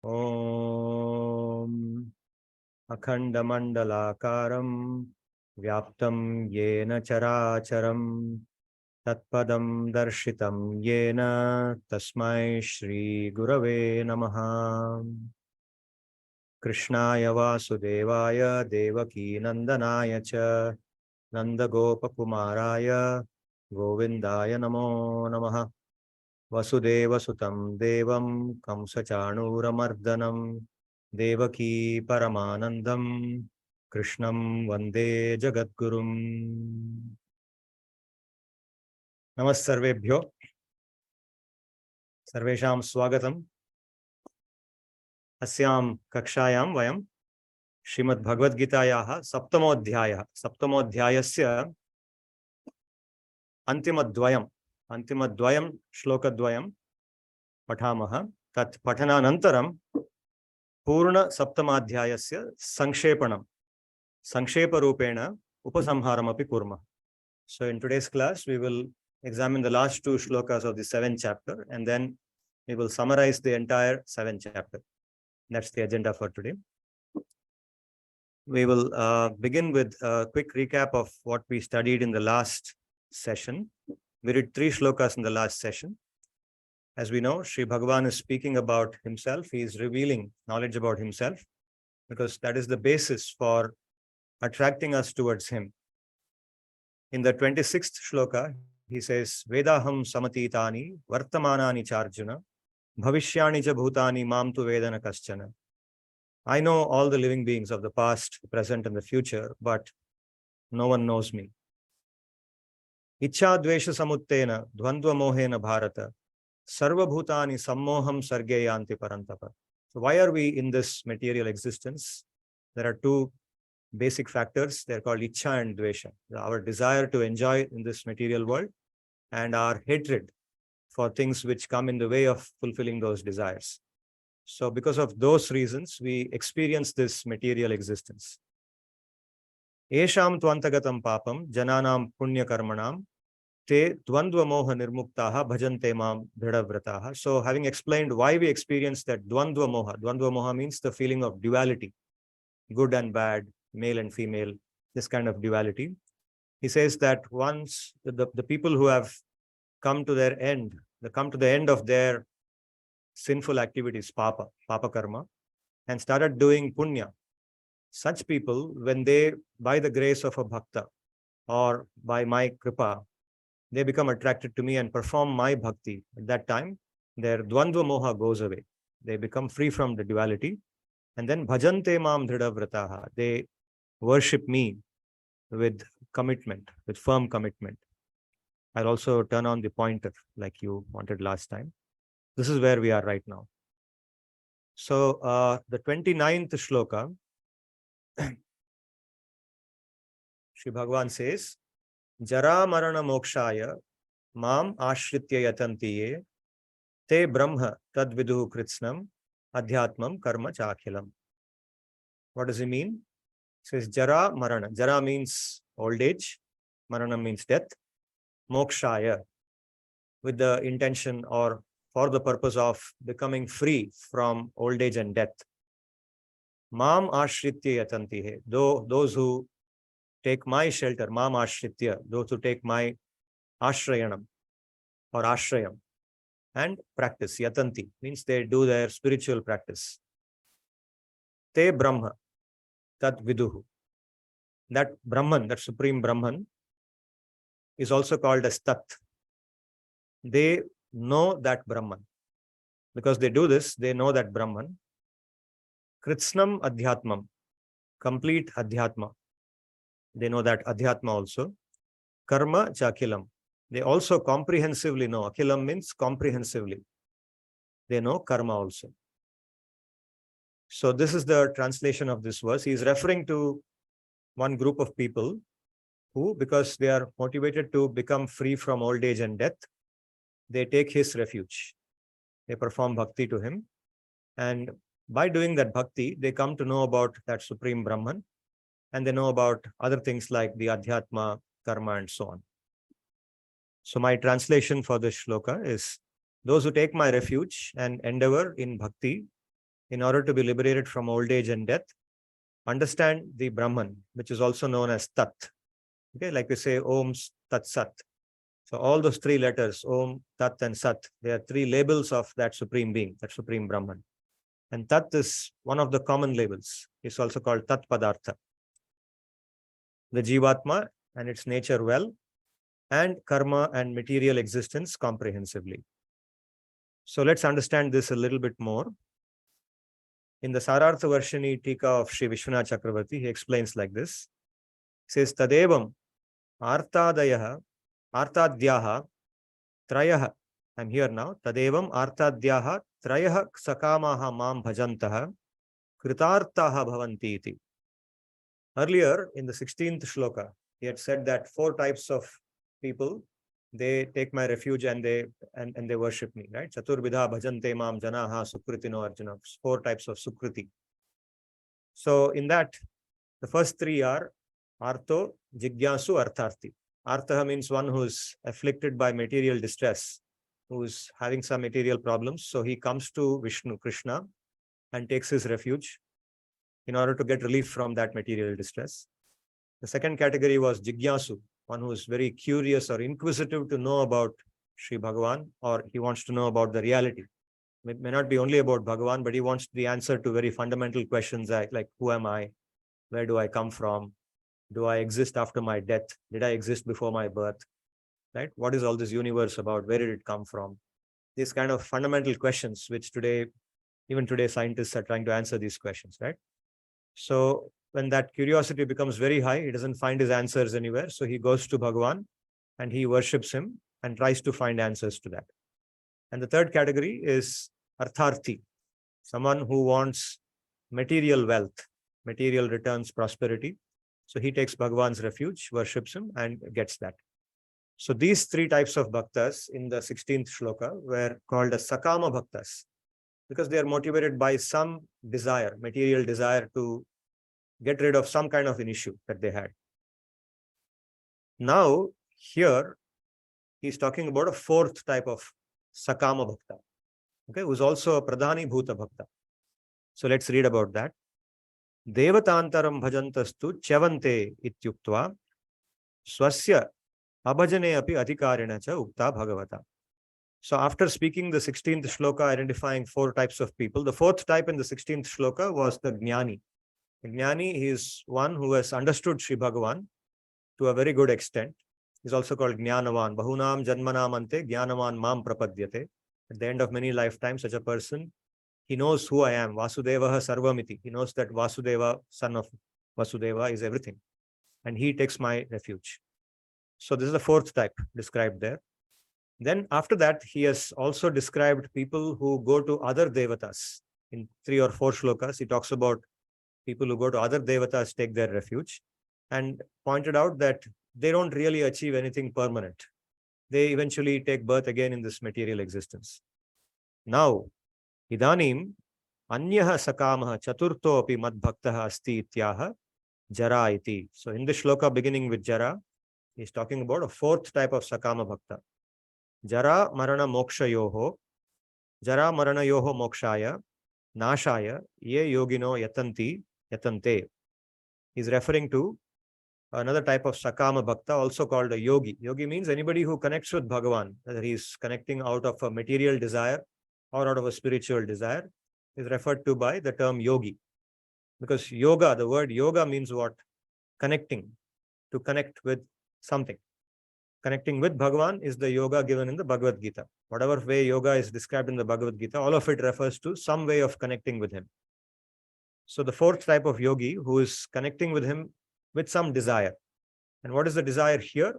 Om Akhandamandalakaram Vyaptam Yena Characharam Tatpadam Darshitam Yena Tasmai Shri Gurave Namaha. Krishnaya Vasudevaya Devaki Nandanaya Cha Nandagopakumaraya Govindaya Namo Namaha. Vasudeva Sutam Devam Kamsachanuramardanam Devaki Paramanandam Krishnam Vande Jagadgurum. Namasarvebhyo Sarvesham Swagatam. Asyam Kakshayam Vayam Srimad Bhagavad-gitayaha Saptamodhyayasya Antimadvayam Shlokadvayam Patamaha. Tat Patananantaram Purna Saptamadhyayasya Sangshepa Rupena Upasamharamapi Kurma. So in today's class, we will examine the last two shlokas of the 7th chapter, and then we will summarize the entire 7th chapter. That's the agenda for today. We will begin with a quick recap of what we studied in the last session. We read 3 shlokas in the last session. As we know, Sri Bhagavan is speaking about himself. He is revealing knowledge about himself, because that is the basis for attracting us towards him. In the 26th shloka, he says, Vedaham samatitani vartamanani charjuna bhavishyani cha bhutani mam tu vedana kaschana. I know all the living beings of the past, present, and the future, but no one knows me. Ichha dvesha samuttena dvandva mohena bharata sarva bhutani sammoham sargeyanti parantapa. So why are we in this material existence? There are 2 basic factors. They're called ichha and dvesha. Our desire to enjoy in this material world and our hatred for things which come in the way of fulfilling those desires. So because of those reasons, we experience this material existence. Esham tvantagatam papam jananam punya karmanam te dvandva moha nirmuktaha bhajante mam dhridavrataha. So having explained why we experience that dvandva moha means the feeling of duality, good and bad, male and female, this kind of duality. He says that once the people who have come to their end, they come to the end of their sinful activities, papa karma, and started doing punya. Such people, when they, by the grace of a bhakta or by my kripa, they become attracted to me and perform my bhakti. At that time, their dvandva moha goes away. They become free from the duality. And then bhajante mam dhridavrataha. They worship me with commitment, with firm commitment. I'll also turn on the pointer like you wanted last time. This is where we are right now. So the 29th shloka, Sri Bhagavan says, Jara marana mokshaya mam ashritya yatantiye te brahma tad viduhu kritsnam adhyatmam karma chakhilam. What does he mean? He says Jara marana. Jara means old age. Marana means death. Mokshaya, with the intention or for the purpose of becoming free from old age and death. Mam ashritya yatantihe. Those who take my shelter, mam ashritya, those who take my ashrayanam or ashrayam and practice, yatanti, means they do their spiritual practice. Te brahma, tat viduhu. That Brahman, that supreme Brahman, is also called as tat. They know that Brahman. Because they do this, they know that Brahman. Kritsnam adhyatmam, complete adhyatma. They know that adhyatma also. Karma chakilam. They also comprehensively know. Akilam means comprehensively. They know karma also. So this is the translation of this verse. He is referring to one group of people who, because they are motivated to become free from old age and death, they take his refuge. They perform bhakti to him. And by doing that bhakti, they come to know about that supreme Brahman. And they know about other things like the adhyatma, karma, and so on. So my translation for this shloka is, those who take my refuge and endeavor in bhakti, in order to be liberated from old age and death, understand the Brahman, which is also known as Tat. Okay, like we say Om Tat Sat. So all those three letters, Om, Tat and Sat, they are three labels of that supreme being, that supreme Brahman. And Tat is one of the common labels. It's also called Tat Padartha. The Jivatma and its nature well, and karma and material existence comprehensively. So let's understand this a little bit more. In the Sarartha Varshini Tika of Sri Vishwanath Chakravarti, he explains like this. He says, Tadevam artadayaha artadhyaha trayaha. I'm here now. Tadevam artadhyaha trayaha sakamaha mam bhajantaha kritartaha bhavanti iti. Earlier in the 16th shloka, he had said that 4 types of people, they take my refuge and they worship me, right? Chaturbidha bhajante mam janaha sukritino Arjuna. 4 types of sukriti. So in that, the first 3 are artho, jigyasu, artharthi. Artha means one who's afflicted by material distress, who's having some material problems. So he comes to Vishnu, Krishna, and takes his refuge in order to get relief from that material distress. The second category was jigyasu, one who is very curious or inquisitive to know about Sri Bhagavan, or he wants to know about the reality. It may not be only about Bhagavan, but he wants the answer to very fundamental questions like who am I? Where do I come from? Do I exist after my death? Did I exist before my birth? Right? What is all this universe about? Where did it come from? These kind of fundamental questions, which even today, scientists are trying to answer these questions, right? So when that curiosity becomes very high, he doesn't find his answers anywhere. So he goes to Bhagavan and he worships him and tries to find answers to that. And the third category is artharthi, someone who wants material wealth, material returns, prosperity. So he takes Bhagavan's refuge, worships him, and gets that. So these 3 types of bhaktas in the 16th shloka were called as sakama bhaktas, because they are motivated by some desire, material desire to get rid of some kind of an issue that they had. Now, here, he's talking about a 4th type of sakama bhakta, okay, who's also a adhibhuta bhakta. So let's read about that. Devatantaram bhajantastu chavante ityuktva swasya abhajane api adhikarena cha ukta bhagavata. So after speaking the 16th shloka, identifying 4 types of people, the 4th type in the 16th shloka was the jnani. The jnani is one who has understood Sri Bhagavan to a very good extent. He's also called jnanavan. Bahunam janmanam ante jnanavan mam prapadyate. At the end of many lifetimes, such a person, he knows who I am. Vasudevaha sarvamiti. He knows that Vasudeva, son of Vasudeva, is everything. And he takes my refuge. So this is the 4th type described there. Then after that, he has also described people who go to other devatas. In 3 or 4 shlokas, he talks about people who go to other devatas, take their refuge, and pointed out that they don't really achieve anything permanent. They eventually take birth again in this material existence. Now, idanim anyaha sakamaha chaturto api madbhaktaha asti ityaha jara iti. So in this shloka beginning with jara, he's talking about a 4th type of sakama bhakta. Jara marana mokshayoho, jara marana yoho mokshaya, nashaya, ye yogino yatante. He's referring to another type of sakama bhakta, also called a yogi. Yogi means anybody who connects with Bhagavan, whether he's connecting out of a material desire or out of a spiritual desire, is referred to by the term yogi. Because yoga, the word yoga means what? Connecting, to connect with something. Connecting with Bhagavan is the yoga given in the Bhagavad-gi. Whatever way yoga is described in the Bhagavad-gi, all of it refers to some way of connecting with him. So the 4th type of yogi who is connecting with him with some desire. And what is the desire here?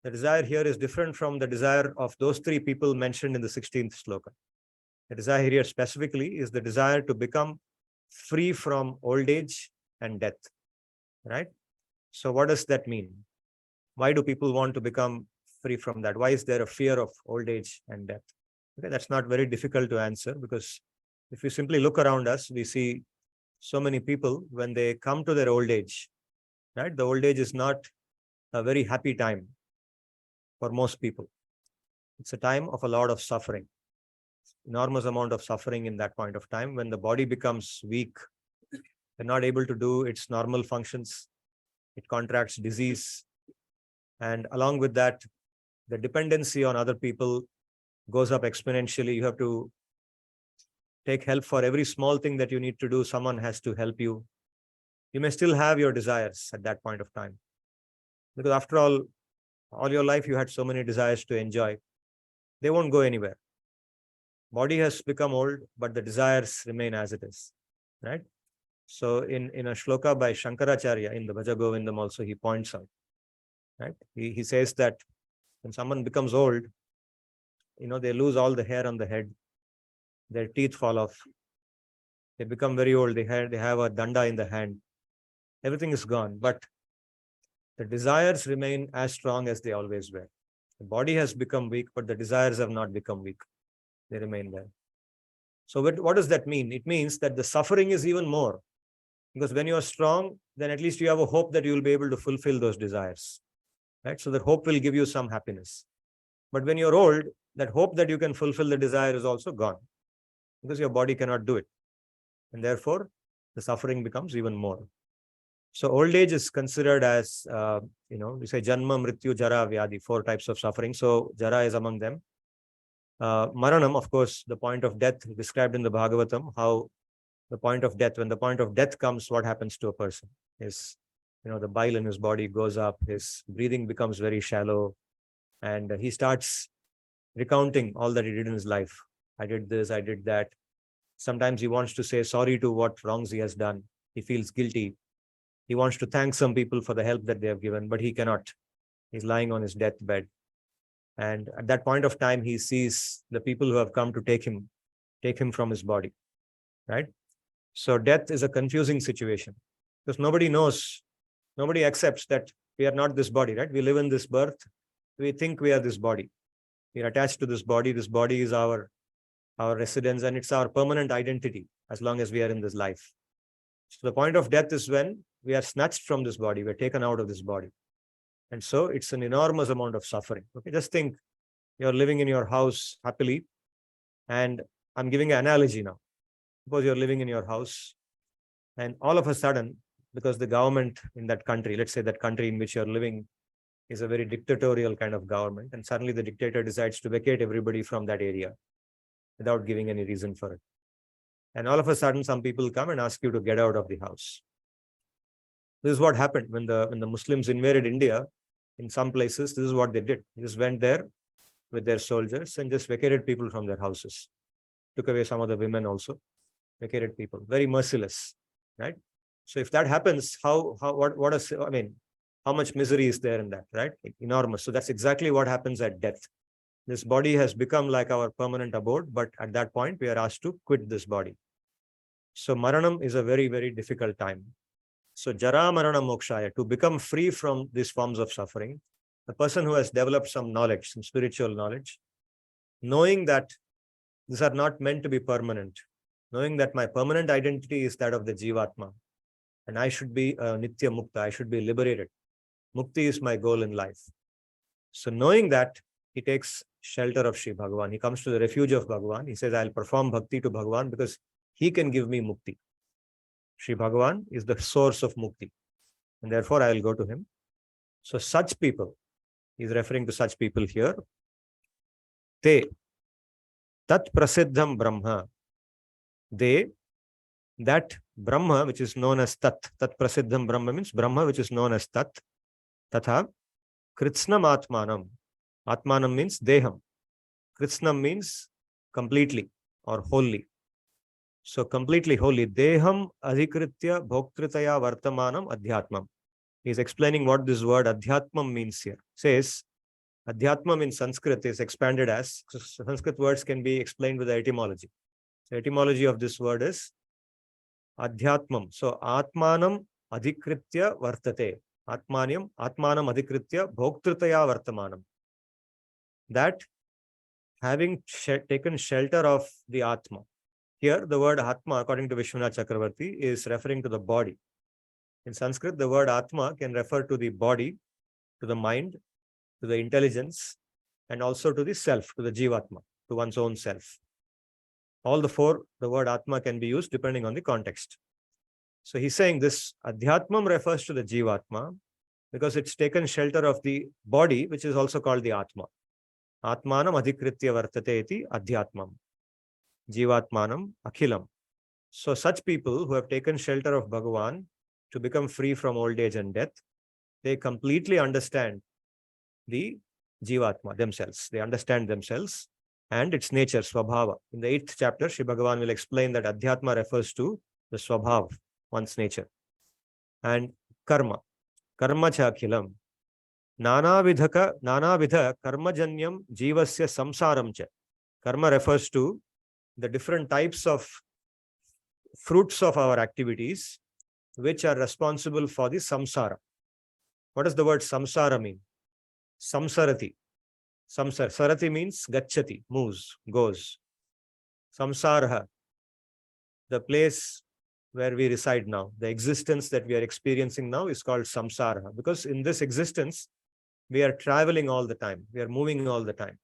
The desire here is different from the desire of those 3 people mentioned in the 16th sloka. The desire here specifically is the desire to become free from old age and death, right? So what does that mean? Why do people want to become free from that? Why is there a fear of old age and death? Okay, that's not very difficult to answer, because if you simply look around us, we see so many people when they come to their old age, right? The old age is not a very happy time for most people. It's a time of a lot of suffering. enormous amount of suffering in that point of time when the body becomes weak, they're not able to do its normal functions, it contracts disease, and along with that, the dependency on other people goes up exponentially. You have to take help for every small thing that you need to do. Someone has to help you. You may still have your desires at that point of time, because after all your life you had so many desires to enjoy. They won't go anywhere. Body has become old, but the desires remain as it is, right? So in a shloka by Shankaracharya in the Bhajagovindam also, he points out, right? He says that when someone becomes old, they lose all the hair on the head, their teeth fall off, they become very old, they have a danda in the hand, everything is gone, but the desires remain as strong as they always were. The body has become weak, but the desires have not become weak. They remain there. So what does that mean? It means that the suffering is even more, because when you are strong, then at least you have a hope that you will be able to fulfill those desires, right? So that hope will give you some happiness. But when you're old, that hope that you can fulfill the desire is also gone, because your body cannot do it. And therefore, the suffering becomes even more. So old age is considered as, we say Janma, Mrityu, Jara, Vyadi, 4 types of suffering. So Jara is among them. Maranam, of course, the point of death described in the Bhagavatam, how the point of death, when the point of death comes, what happens to a person is, the bile in his body goes up, his breathing becomes very shallow, and he starts recounting all that he did in his life. I did this, I did that. Sometimes he wants to say sorry to what wrongs he has done. He feels guilty. He wants to thank some people for the help that they have given, but he cannot. He's lying on his deathbed. And at that point of time, he sees the people who have come to take him from his body, right? So death is a confusing situation, because nobody knows, nobody accepts that we are not this body, right? We live in this birth. We think we are this body. We are attached to this body. This body is our residence, and it's our permanent identity as long as we are in this life. So the point of death is when we are snatched from this body, we're taken out of this body. And so it's an enormous amount of suffering. Okay, just think you're living in your house happily, and I'm giving an analogy now. Suppose you're living in your house, and all of a sudden, because the government in that country, let's say that country in which you're living is a very dictatorial kind of government, and suddenly the dictator decides to vacate everybody from that area without giving any reason for it. And all of a sudden, some people come and ask you to get out of the house. This is what happened when the Muslims invaded India. In some places, this is what they did. They just went there with their soldiers and just vacated people from their houses. Took away some of the women also. Vacated people. Very merciless, right? So if that happens, how much misery is there in that, right? Enormous. So that's exactly what happens at death. This body has become like our permanent abode, but at that point, we are asked to quit this body. So Maranam is a very, very difficult time. So Jara Marana Mokshaya, to become free from these forms of suffering, the person who has developed some knowledge, some spiritual knowledge, knowing that these are not meant to be permanent, knowing that my permanent identity is that of the Jivatma, and I should be Nitya Mukta, I should be liberated. Mukti is my goal in life. So knowing that, he takes shelter of Sri Bhagavan. He comes to the refuge of Bhagavan. He says, I'll perform bhakti to Bhagavan because he can give me mukti. Sri Bhagavan is the source of mukti, and therefore I will go to him. So such people, he's referring to such people here. Te tat prasiddham brahma. They, that Brahma, which is known as Tat prasiddham Brahma means Brahma, which is known as Tat, Tatha kritsnam atmanam. Atmanam means deham. Kritsnam means completely or wholly. So completely holy. Deham adhikritya bhoktritaya vartamanam adhyatmam. He is explaining what this word adhyatmam means here. Says adhyatmam in Sanskrit is expanded as, Sanskrit words can be explained with the etymology. So etymology of this word is adhyatmam. So atmanam adhikritya vartate. Atmanam adhikritya bhoktritaya vartamanam. That having taken shelter of the Atma. Here, the word Atma, according to Vishwanath Chakravarti, is referring to the body. In Sanskrit, the word Atma can refer to the body, to the mind, to the intelligence, and also to the self, to the Jivatma, to one's own self. All the four, the word atma can be used depending on the context. So he's saying this adhyatmam refers to the jivatma because it's taken shelter of the body, which is also called the atma. Atmanam adhikritya vartate iti adhyatmam. Jivatmanam akhilam. So such people who have taken shelter of Bhagavan to become free from old age and death, they completely understand the jivatma themselves. They understand themselves and its nature, swabhava. In the 8th chapter, Sri Bhagavan will explain that adhyatma refers to the swabhav, one's nature. And karma. Karma cha akhilam. Nanavidha karmajanyam jivasya samsaram cha. Karma refers to the different types of fruits of our activities which are responsible for the samsara. What does the word samsara mean? Samsarati. Sarati means gacchati, moves, goes. Samsaraha, the place where we reside now, the existence that we are experiencing now is called samsara, because in this existence, we are traveling all the time. We are moving all the time.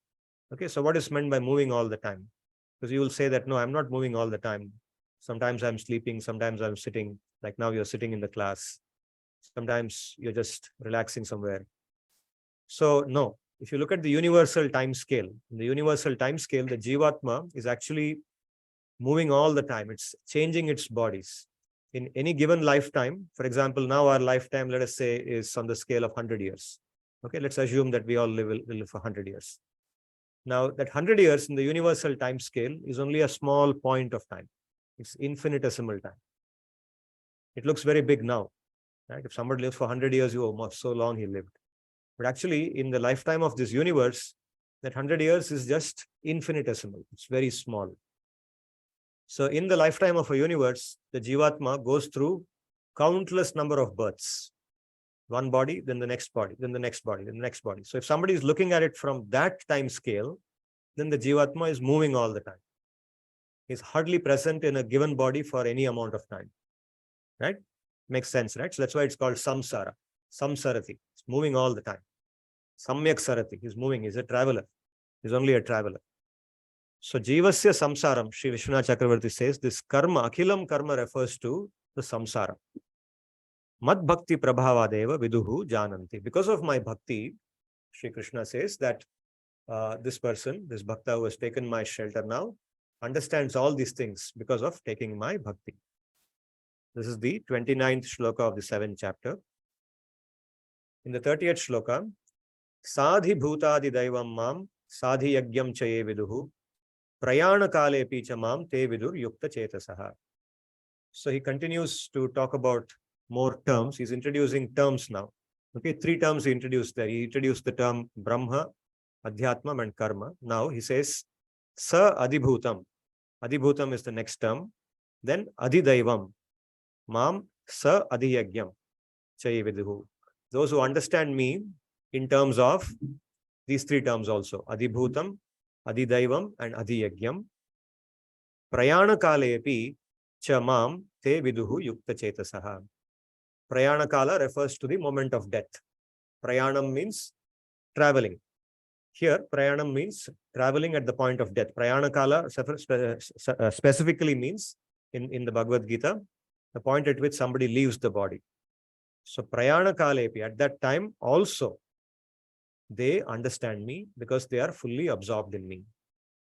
Okay, so what is meant by moving all the time? Because you will say that, no, I'm not moving all the time. Sometimes I'm sleeping, sometimes I'm sitting, like now you're sitting in the class. Sometimes you're just relaxing somewhere. So no, if you look at the universal time scale, in the universal time scale, the jivatma is actually moving all the time. It's changing its bodies. In any given lifetime, for example, now our lifetime, let us say, is on the scale of 100 years. Okay, let's assume that we all will live for 100 years. Now, that 100 years in the universal time scale is only a small point of time. It's infinitesimal time. It looks very big now. Right? If somebody lives for 100 years, so long he lived. But actually, in the lifetime of this universe, that 100 years is just infinitesimal. It's very small. So in the lifetime of a universe, the jivatma goes through countless number of births. One body, then the next body, then the next body, then the next body. So if somebody is looking at it from that time scale, then the jivatma is moving all the time. He's hardly present in a given body for any amount of time. Right? Makes sense, right? So that's why it's called samsara. Samsarati. It's moving all the time. Samyak sarati. He's moving. He's a traveler. He's only a traveler. So jivasya samsaram, Sri Vishwanath Chakravarti says, this karma, akhilam karma refers to the samsara. Mad bhakti prabhavadeva viduhu jananti. Because of my bhakti, Sri Krishna says that this person, this bhakta who has taken my shelter now, understands all these things because of taking my bhakti. This is the 29th shloka of the 7th chapter. In the 30th shloka, adhibhuta adhidaivam mam adhiyajn chaye viduhu prayana kale picha mam te vidur yukta chetasaha. So he continues to talk about more terms. He's introducing terms now. Okay, 3 terms he introduced there. He introduced the term Brahma, adhyatma, and karma. Now he says sa adhibhutam. Adhibhutam is the next term. Then adhidaivam. Mam sa adhiyajn chaye viduhu. Those who understand me in terms of these 3 terms also, adhibhutam, adhidaivam, and adhiyajn. Prayana kalepi cha mam te viduhu yukta chetasaha. Prayana kala refers to the moment of death. Prayanam means traveling. Here, prayanam means traveling at the point of death. Prayana kala specifically means in the Bhagavad-gita, the point at which somebody leaves the body. So prayana kalepi, at that time also, they understand me because they are fully absorbed in me.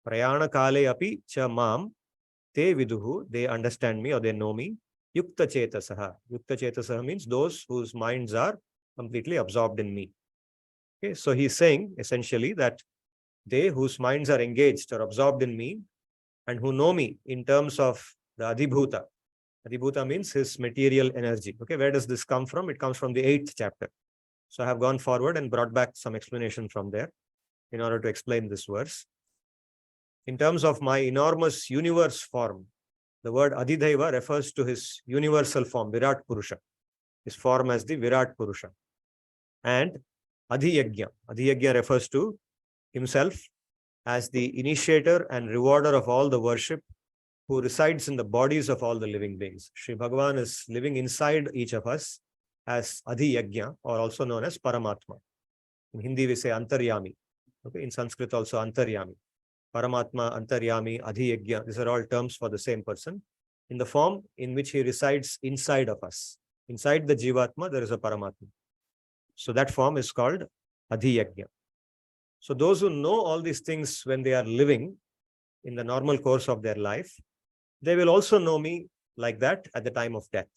Prayana kale api cha mam te viduhu, they understand me or they know me. Yukta chetasaha. Yukta chetasaha means those whose minds are completely absorbed in me. Okay, so he's saying essentially that they whose minds are engaged or absorbed in me and who know me in terms of the adhibhuta. Adhibhuta means his material energy. Okay, where does this come from? It comes from the 8th chapter. So I have gone forward and brought back some explanation from there in order to explain this verse. In terms of my enormous universe form, the word adhidaiva refers to his universal form, Virat Purusha. His form as the Virat Purusha. And adhiyajna. Adhiyajna refers to himself as the initiator and rewarder of all the worship who resides in the bodies of all the living beings. Sri Bhagavan is living inside each of us as adhiyajna, or also known as Paramatma. In Hindi we say Antaryami. Okay, in Sanskrit also Antaryami. Paramatma, Antaryami, Adhiyajna. These are all terms for the same person in the form in which he resides inside of us. Inside the Jivatma, there is a Paramatma. So that form is called Adhiyajna. So those who know all these things when they are living in the normal course of their life, they will also know me like that at the time of death.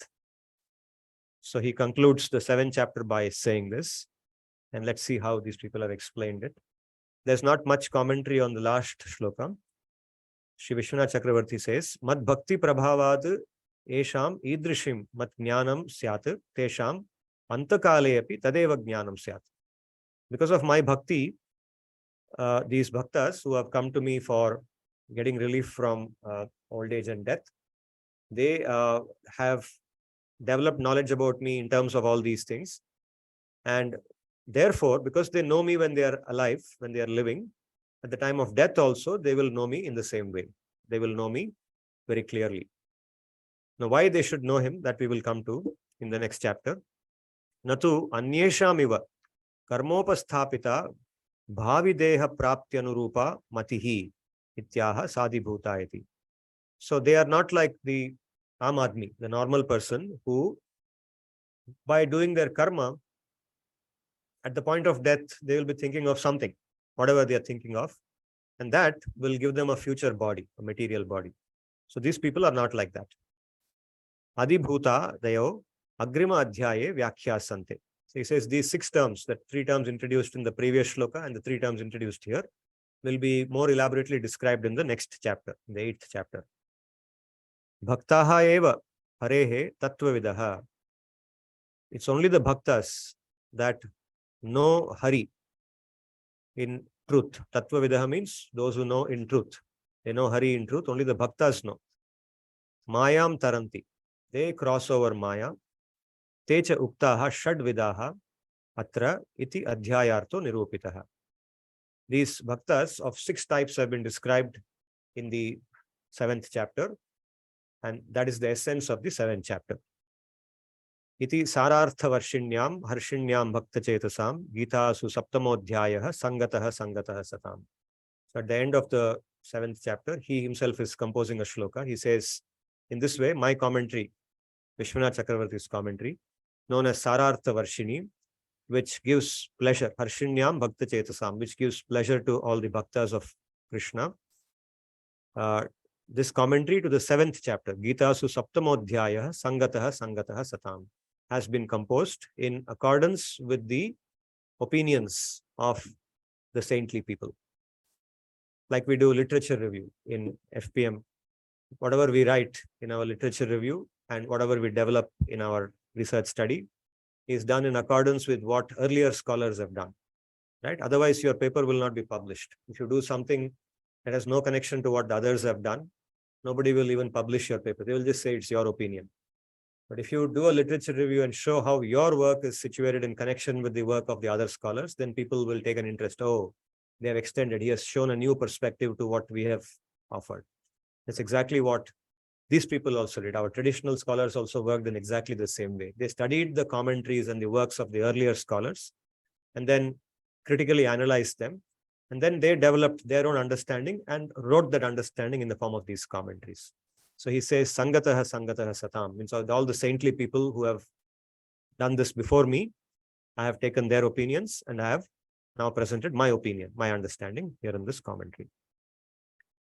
So he concludes the 7th chapter by saying this. And let's see how these people have explained it. There's not much commentary on the last shloka. Shri Vishwanath Chakravarti says, Mad bhakti prabhavad esham idrishim mat jnanam syat tesham antakale api tadeva jnanam syat. Because of my bhakti, these bhaktas who have come to me for getting relief from old age and death, they have developed knowledge about me in terms of all these things. And therefore, because they know me when they are alive, when they are living, at the time of death also, they will know me in the same way. They will know me very clearly. Now, why they should know him, that we will come to in the next chapter. Natu anyeshamiva karmopasthapita bhavideha praptyanurupa matihi ityaha sadhibhuta iti. So they are not like the amadmi, the normal person who, by doing their karma, at the point of death, they will be thinking of something, whatever they are thinking of, and that will give them a future body, a material body. So these people are not like that. Adhibhuta dayo agrima adhyaye vyakhyasante. So he says these 6 terms, that 3 terms introduced in the previous shloka and the 3 terms introduced here, will be more elaborately described in the next chapter, in the 8th chapter. Bhaktaha eva harehe tattvavidaha. It's only the bhaktas that know Hari in truth. Tattvavidaha means those who know in truth. They know Hari in truth. Only the bhaktas know. Mayam taranti. They cross over Maya. Techa uktaha shadvidaha atra iti adhyayartho nirupitaha. These bhaktas of 6 types have been described in the 7th chapter, and that is the essence of the 7th chapter. Iti sarartha varshinyam harshinyam bhakta chetasam gitasu saptamodhyayah sangatah sangatah satam. So at the end of the 7th chapter, he himself is composing a shloka. He says, in this way, my commentary, Vishwanath Chakravarti's commentary, known as Sarartha Varshini, which gives pleasure, Harshinyam Bhakta Chetasam, which gives pleasure to all the bhaktas of Krishna. This commentary to the 7th chapter, Gitasu Saptamodhyayah Sangatah Sangatah Satam, has been composed in accordance with the opinions of the saintly people. Like we do literature review in FPM, whatever we write in our literature review and whatever we develop in our research study is done in accordance with what earlier scholars have done, right? Otherwise, your paper will not be published. If you do something that has no connection to what the others have done, nobody will even publish your paper. They will just say it's your opinion. But if you do a literature review and show how your work is situated in connection with the work of the other scholars, then people will take an interest. Oh, they have extended. He has shown a new perspective to what we have offered. That's exactly what these people also did. Our traditional scholars also worked in exactly the same way. They studied the commentaries and the works of the earlier scholars and then critically analyzed them. And then they developed their own understanding and wrote that understanding in the form of these commentaries. So he says, Sangataha Sangataha Satam, means all the saintly people who have done this before me, I have taken their opinions and I have now presented my opinion, my understanding here in this commentary.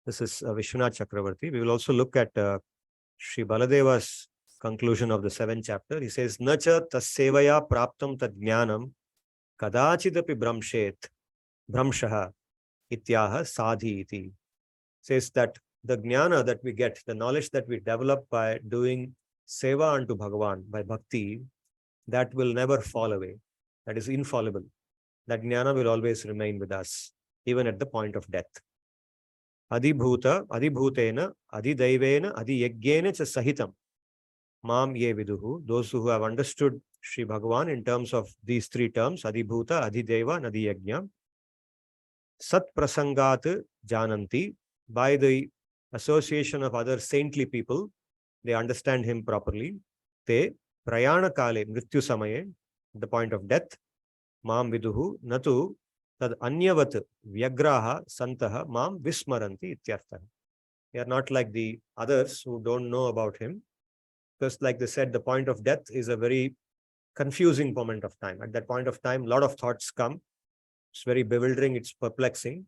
This is Vishwanath Chakravarti. We will also look at Sri Baladeva's conclusion of the 7th chapter. He says, Nacha tassevaya praptam tad jnanam kadachidapi bramshaha ityaha sadhi iti. Says that the jnana that we get, the knowledge that we develop by doing seva unto Bhagavan, by bhakti, that will never fall away. That is infallible. That jnana will always remain with us, even at the point of death. Adhibhuta, adhibhutena, adhidaivena, adhiyajna cha sahitam. Mam ye viduhu. Those who have understood Sri Bhagavan in terms of these 3 terms, adhibhuta, adhidaiva, and adhiyajna. Sat prasangat jananti. By the association of other saintly people, they understand him properly. Te prayana kale mrityu samaye, the point of death. Mam viduhu natu tad anyavat vyagraha santaha mam vismaranti ityartha. They are not like the others who don't know about him. Because like they said, the point of death is a very confusing moment of time. At that point of time, a lot of thoughts come. It's very bewildering, it's perplexing.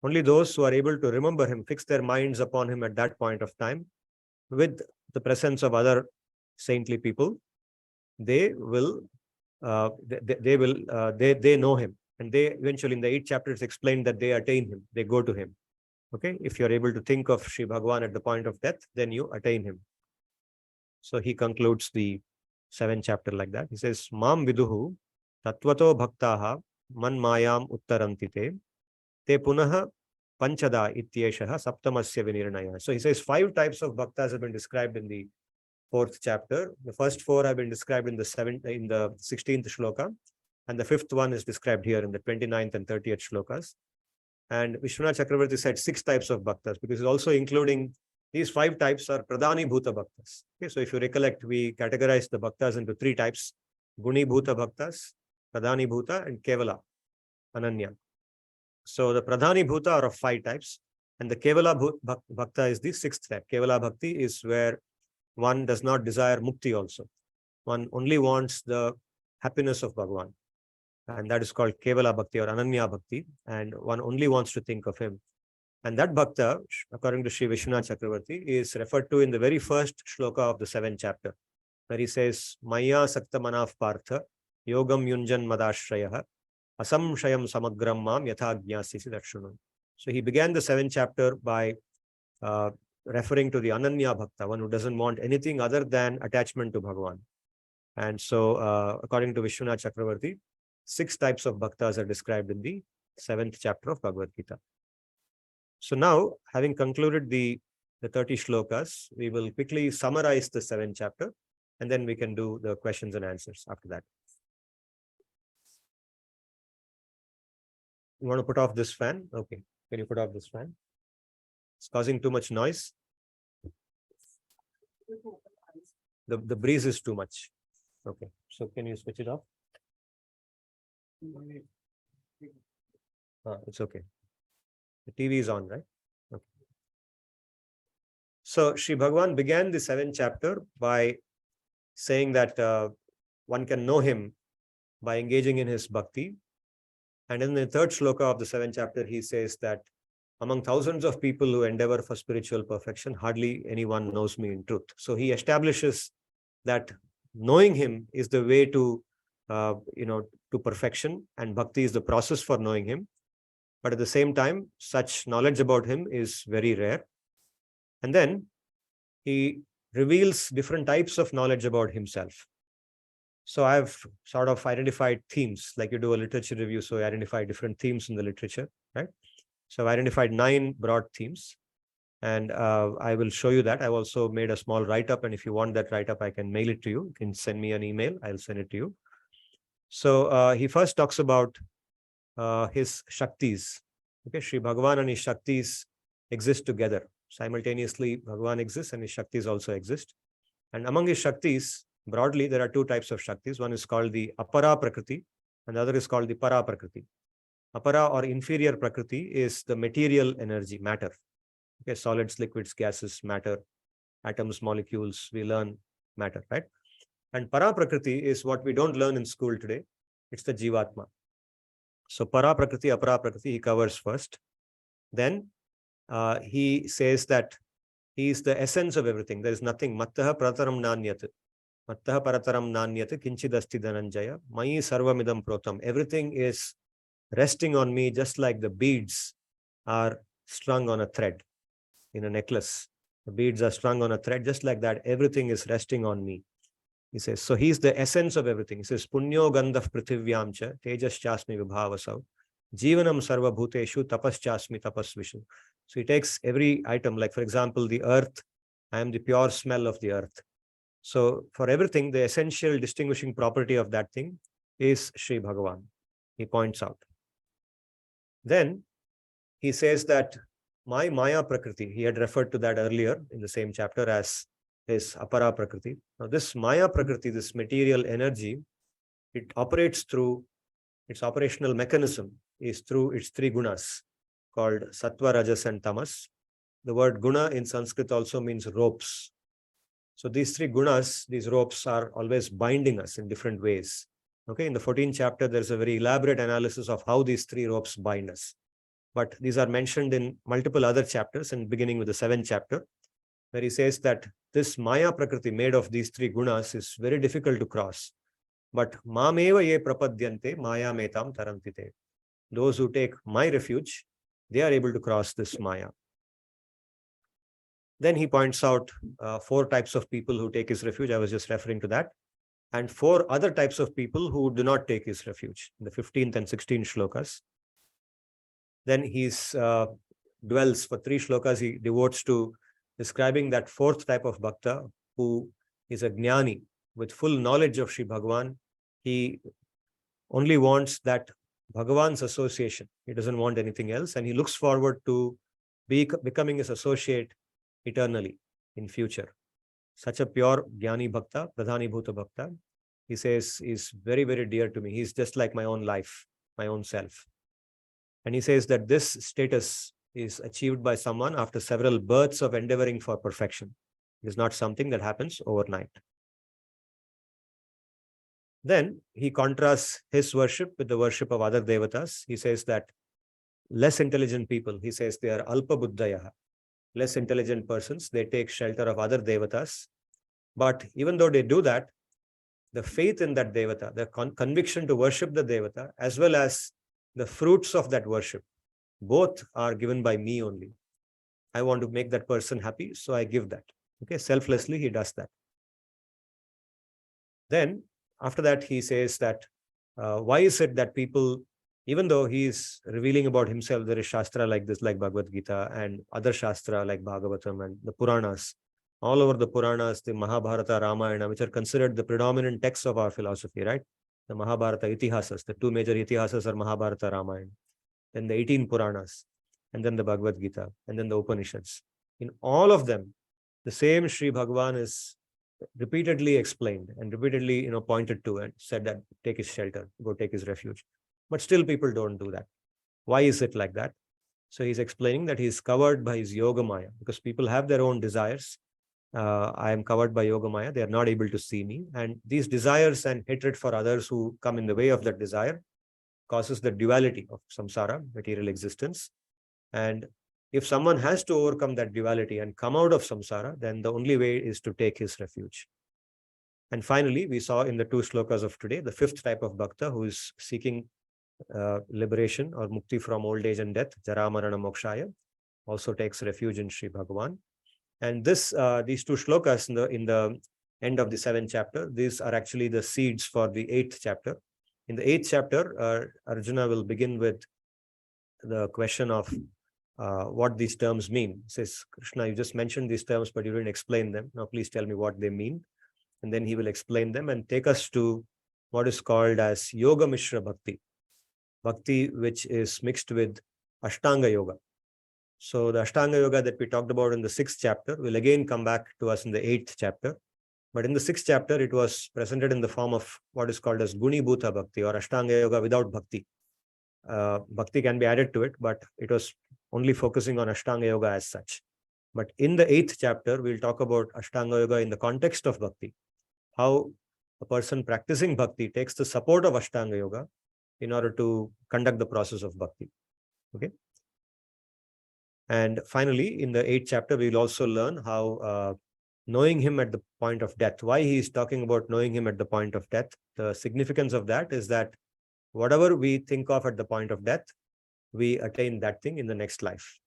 Only those who are able to remember him, fix their minds upon him at that point of time, with the presence of other saintly people, they will they know him, and they eventually, in the 8 chapters, explain that they attain him, they go to him. Okay, if you're able to think of Sri Bhagavan at the point of death, then you attain him. So he concludes the 7th chapter like that. He says, Mam viduhu tatvato bhaktaha man mayam uttarantite te punaha panchada ityeshaha saptamasya vinirnaya. So he says 5 types of bhaktas have been described in the 4th chapter. The first 4 have been described in the 16th shloka, and the 5th one is described here in the 29th and 30th shlokas. And Vishwanath Chakravarti said 6 types of bhaktas, because it's also including these 5 types are pradhanibhuta bhaktas. Okay, so if you recollect, we categorize the bhaktas into 3 types: gunibhuta bhaktas, pradhanibhuta, and kevala, ananya. So the pradhanibhuta are of 5 types, and the kevala bhakta is the 6th type. Kevala bhakti is where one does not desire mukti also. One only wants the happiness of Bhagavan. And that is called kevala bhakti or ananya bhakti. And one only wants to think of him. And that bhakta, according to Sri Vishwanath Chakravarti, is referred to in the very first shloka of the 7th chapter, where he says, Maya sakta manaf partha, yogam yunjan madashrayah, asamshayam samagram mam yatha jnasisi darshunam. So he began the 7th chapter by referring to the ananya bhakta, one who doesn't want anything other than attachment to Bhagavan. And so, according to Vishwanath Chakravarti, 6 types of bhaktas are described in the 7th chapter of Bhagavad-gita. So now, having concluded the 30 shlokas, we will quickly summarize the 7th chapter, and then we can do the questions and answers after that. You want to put off this fan? Okay. Can you put off this fan? It's causing too much noise. The breeze is too much. Okay. So can you switch it off? It's okay. The TV is on, right? Okay. So Sri Bhagavan began the 7th chapter by saying that one can know him by engaging in his bhakti. And in the 3rd shloka of the 7th chapter, he says that among thousands of people who endeavor for spiritual perfection, hardly anyone knows me in truth. So he establishes that knowing him is the way to, to perfection, and bhakti is the process for knowing him. But at the same time, such knowledge about him is very rare. And then he reveals different types of knowledge about himself. So I've sort of identified themes, like you do a literature review. So I identify different themes in the literature, right? So I've identified 9 broad themes, and I will show you that. I've also made a small write-up, and if you want that write-up, I can mail it to you. You can send me an email. I'll send it to you. So he first talks about his Shaktis. Okay, Sri Bhagavan and his Shaktis exist together. Simultaneously, Bhagavan exists and his Shaktis also exist. And among his Shaktis, broadly, there are 2 types of Shaktis. One is called the Apara Prakriti, and the other is called the Para Prakriti. Apara or inferior Prakriti is the material energy, matter. Okay, solids, liquids, gases, matter, atoms, molecules, we learn matter, right? And Para Prakriti is what we don't learn in school today. It's the Jivatma. So Para Prakriti, Apara Prakriti, he covers first. Then he says that he is the essence of everything. There is nothing. Mattaha prataram nanyat. Mattaha parataram nanyat kinchidasti dhananjaya. Mayi sarvamidam protam. Everything is resting on me, just like the beads are strung on a thread in a necklace. The beads are strung on a thread, just like that. Everything is resting on me. He says, so he's the essence of everything. He says, Punyo gandhaf prithivyam cha tejas chasmi vibhavasav jivanam sarva bhuteshu tapas chasmi tapas vishu. So he takes every item, like for example, the earth. I am the pure smell of the earth. So for everything, the essential distinguishing property of that thing is Sri Bhagavan. He points out. Then he says that my Maya Prakriti, he had referred to that earlier in the same chapter as his Apara Prakriti. Now this Maya Prakriti, this material energy, it operates through its operational mechanism is through its three gunas called sattva, rajas, and tamas. The word guna in Sanskrit also means ropes. So these three gunas, these ropes, are always binding us in different ways. Okay, in the 14th chapter, there's a very elaborate analysis of how these three ropes bind us. But these are mentioned in multiple other chapters, and beginning with the 7th chapter, where he says that this Maya Prakriti made of these three gunas is very difficult to cross. But mameva ye prapadyante maya metam tarantite. Those who take my refuge, they are able to cross this Maya. Then he points out 4 types of people who take his refuge. I was just referring to that. And 4 other types of people who do not take his refuge, in the 15th and 16th shlokas. Then he dwells for 3 shlokas, he devotes to describing that 4th type of bhakta who is a jnani with full knowledge of Sri Bhagavan. He only wants that Bhagavan's association. He doesn't want anything else, and he looks forward to becoming his associate eternally in future. Such a pure jnani bhakta, adhibhuta bhakta, he says, is very, very dear to me. He's just like my own life, my own self. And he says that this status is achieved by someone after several births of endeavoring for perfection. It is not something that happens overnight. Then he contrasts his worship with the worship of other devatas. He says that less intelligent people, he says they are alpa buddhayaha, less intelligent persons, they take shelter of other devatas. But even though they do that, the faith in that devata, the conviction to worship the devata, as well as the fruits of that worship, both are given by me only. I want to make that person happy, so I give that. Okay, selflessly he does that. Then after that he says that why is it that people, even though he is revealing about himself, there is Shastra like this, like Bhagavad-gita, and other Shastra like Bhagavatam and the Puranas. All over the Puranas, the Mahabharata, Ramayana, which are considered the predominant texts of our philosophy, right? The Mahabharata Itihasas, the 2 major Itihasas are Mahabharata, Ramayana. Then the 18 Puranas, and then the Bhagavad-gita, and then the Upanishads. In all of them, the same Sri Bhagavan is repeatedly explained and repeatedly, pointed to and said that take his shelter, go take his refuge. But still people don't do that. Why is it like that? So he's explaining that he's covered by his yoga maya, because people have their own desires. I am covered by yoga maya. They are not able to see me. And these desires and hatred for others who come in the way of that desire causes the duality of samsara, material existence. And if someone has to overcome that duality and come out of samsara, then the only way is to take his refuge. And finally, we saw in the 2 shlokas of today, the 5th type of bhakta who is seeking liberation or mukti from old age and death, jara marana mokshaya, also takes refuge in Sri Bhagavan. And these 2 shlokas in the end of the 7th chapter, these are actually the seeds for the 8th chapter. In the 8th chapter, Arjuna will begin with the question of what these terms mean. He says, Krishna, you just mentioned these terms, but you didn't explain them. Now, please tell me what they mean. And then he will explain them and take us to what is called as Yoga Mishra Bhakti. Bhakti which is mixed with Ashtanga Yoga. So the Ashtanga Yoga that we talked about in the 6th chapter will again come back to us in the 8th chapter. But in the 6th chapter, it was presented in the form of what is called as Gunibhuta Bhakti or Ashtanga Yoga without Bhakti. Bhakti can be added to it, but it was only focusing on Ashtanga Yoga as such. But in the 8th chapter, we'll talk about Ashtanga Yoga in the context of Bhakti. How a person practicing Bhakti takes the support of Ashtanga Yoga in order to conduct the process of Bhakti. Okay. And finally, in the 8th chapter, we'll also learn how knowing him at the point of death, why he is talking about knowing him at the point of death. The significance of that is that whatever we think of at the point of death, we attain that thing in the next life.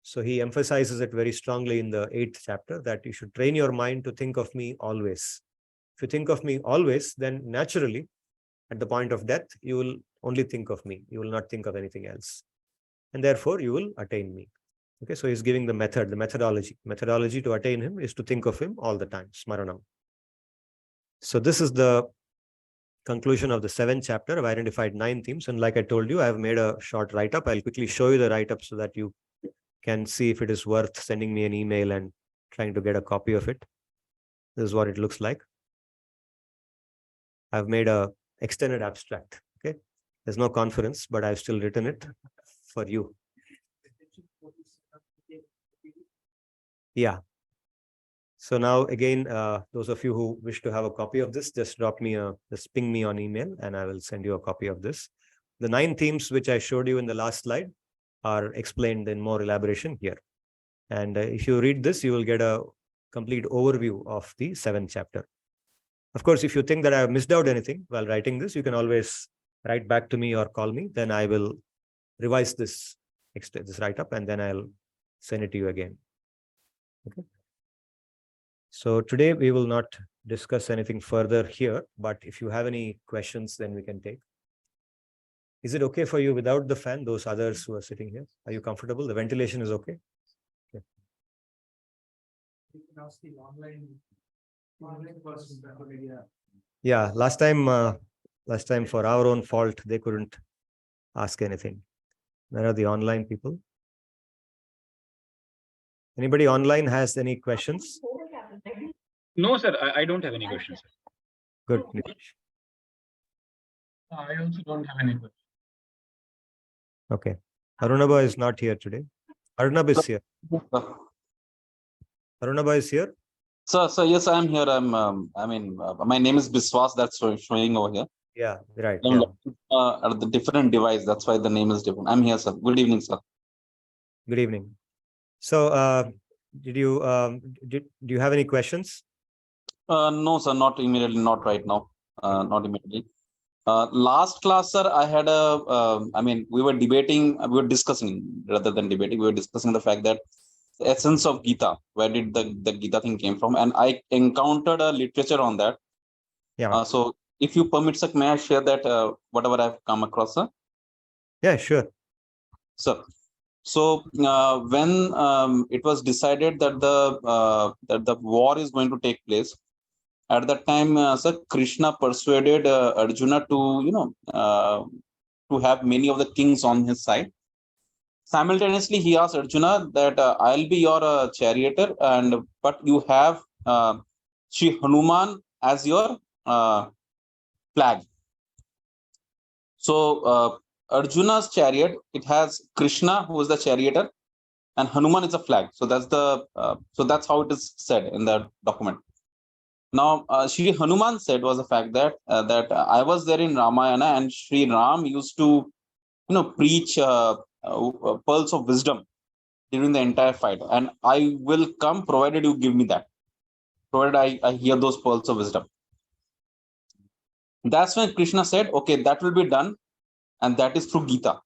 So he emphasizes it very strongly in the 8th chapter that you should train your mind to think of me always. If you think of me always, then naturally, at the point of death, you will only think of me. You will not think of anything else. And therefore, you will attain me. Okay, so he's giving the method, the methodology. Methodology to attain him is to think of him all the time, smaranam. So this is the conclusion of the 7th chapter. I've identified 9 themes. And like I told you, I've made a short write-up. I'll quickly show you the write-up so that you can see if it is worth sending me an email and trying to get a copy of it. This is what it looks like. I've made a extended abstract. Okay. There's no conference, but I've still written it for you. Yeah. So now again, those of you who wish to have a copy of this, just just ping me on email and I will send you a copy of this. The 9 themes which I showed you in the last slide are explained in more elaboration here. And if you read this, you will get a complete overview of the 7th chapter. Of course, if you think that I have missed out anything while writing this, you can always write back to me or call me. Then I will revise this write-up and then I'll send it to you again. Okay. So today we will not discuss anything further here, but if you have any questions, then we can take. Is it okay for you without the fan, those others who are sitting here? Are you comfortable? The ventilation is okay? Okay. Yeah, last time for our own fault, they couldn't ask anything. Where are the online people? Anybody online has any questions? No, sir, I don't have any questions. Good. I also don't have any questions. Okay. Arunabha is not here today. Arunabha is here. Arunabha is here? So yes, I'm here. My name is Biswas. That's showing over here. Yeah, right. At the different device. That's why the name is different. I'm here, sir. Good evening, sir. Good evening. So, do you have any questions? No, sir. Not immediately. Not right now. Not immediately. Last class, sir, I had we were debating. We were discussing rather than debating. We were discussing the fact that the essence of Gita. Where did the Gita thing came from? And I encountered a literature on that. Yeah. So if you permit, sir, may I share that whatever I've come across, sir? Yeah, sure. Sir. So when it was decided that the war is going to take place, at that time, sir, Krishna persuaded Arjuna to to have many of the kings on his side. Simultaneously, he asked Arjuna that I'll be your charioteer, but you have Sri Hanuman as your flag. So Arjuna's chariot, it has Krishna, who is the charioteer, and Hanuman is a flag. So that's how it is said in the document. Now, Sri Hanuman said was the fact that I was there in Ramayana, and Sri Ram used to preach pearls of wisdom during the entire fight, and I will come provided you give me that, provided I hear those pearls of wisdom. That's when Krishna said, okay, that will be done, and that is through Gita.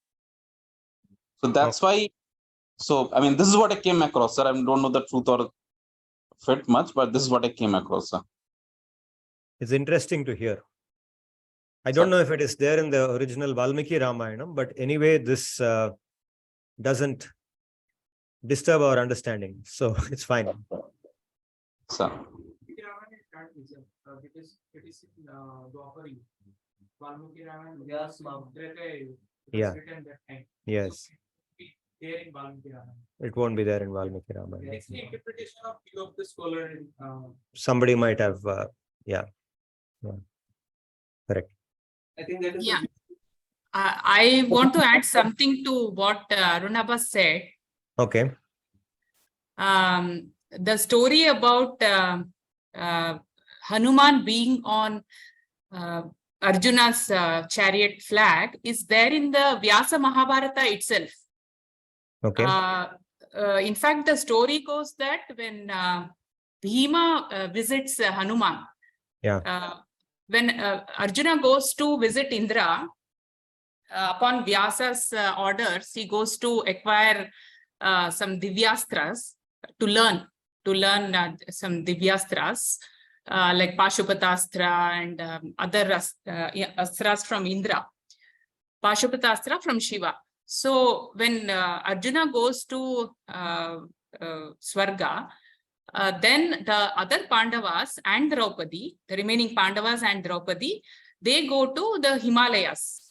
So that's why. So I mean, this is what I came across, sir. I don't know the truth or fit much, but this is what I came across, sir. It's interesting to hear. I don't know if it is there in the original Valmiki Ramayana, but anyway, this doesn't disturb our understanding. So it's fine. Sir. Yeah. Yes. It won't be there in Valmiki Ramayana. It's the interpretation of few of the scholar. Somebody might have, yeah. Correct. I think that is. Yeah. I want to add something to what Arunabha said. Okay. The story about Hanuman being on Arjuna's chariot flag is there in the Vyasa Mahabharata itself. Okay. In fact, the story goes that when Bhima visits Hanuman, when Arjuna goes to visit Indra, upon Vyasa's orders, he goes to acquire some divyastras to learn some divyastras like Pashupatastra and other astras from Indra, Pashupatastra from Shiva. So when Arjuna goes to Swarga, then the other Pandavas and Draupadi, the remaining Pandavas and Draupadi, they go to the Himalayas.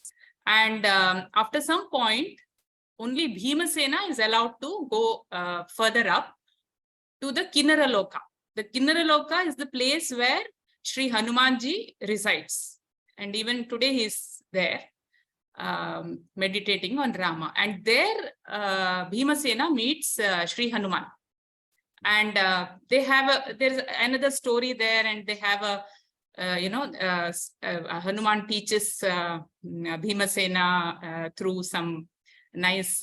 And after some point, only Bhimasena is allowed to go further up to the Kinnara loka. The Kinnara loka is the place where Sri Hanumanji resides. And even today he is there. meditating on Rama. And there Bhimasena meets Sri Hanuman. And they have there's another story there, and they have Hanuman teaches Bhimasena through some nice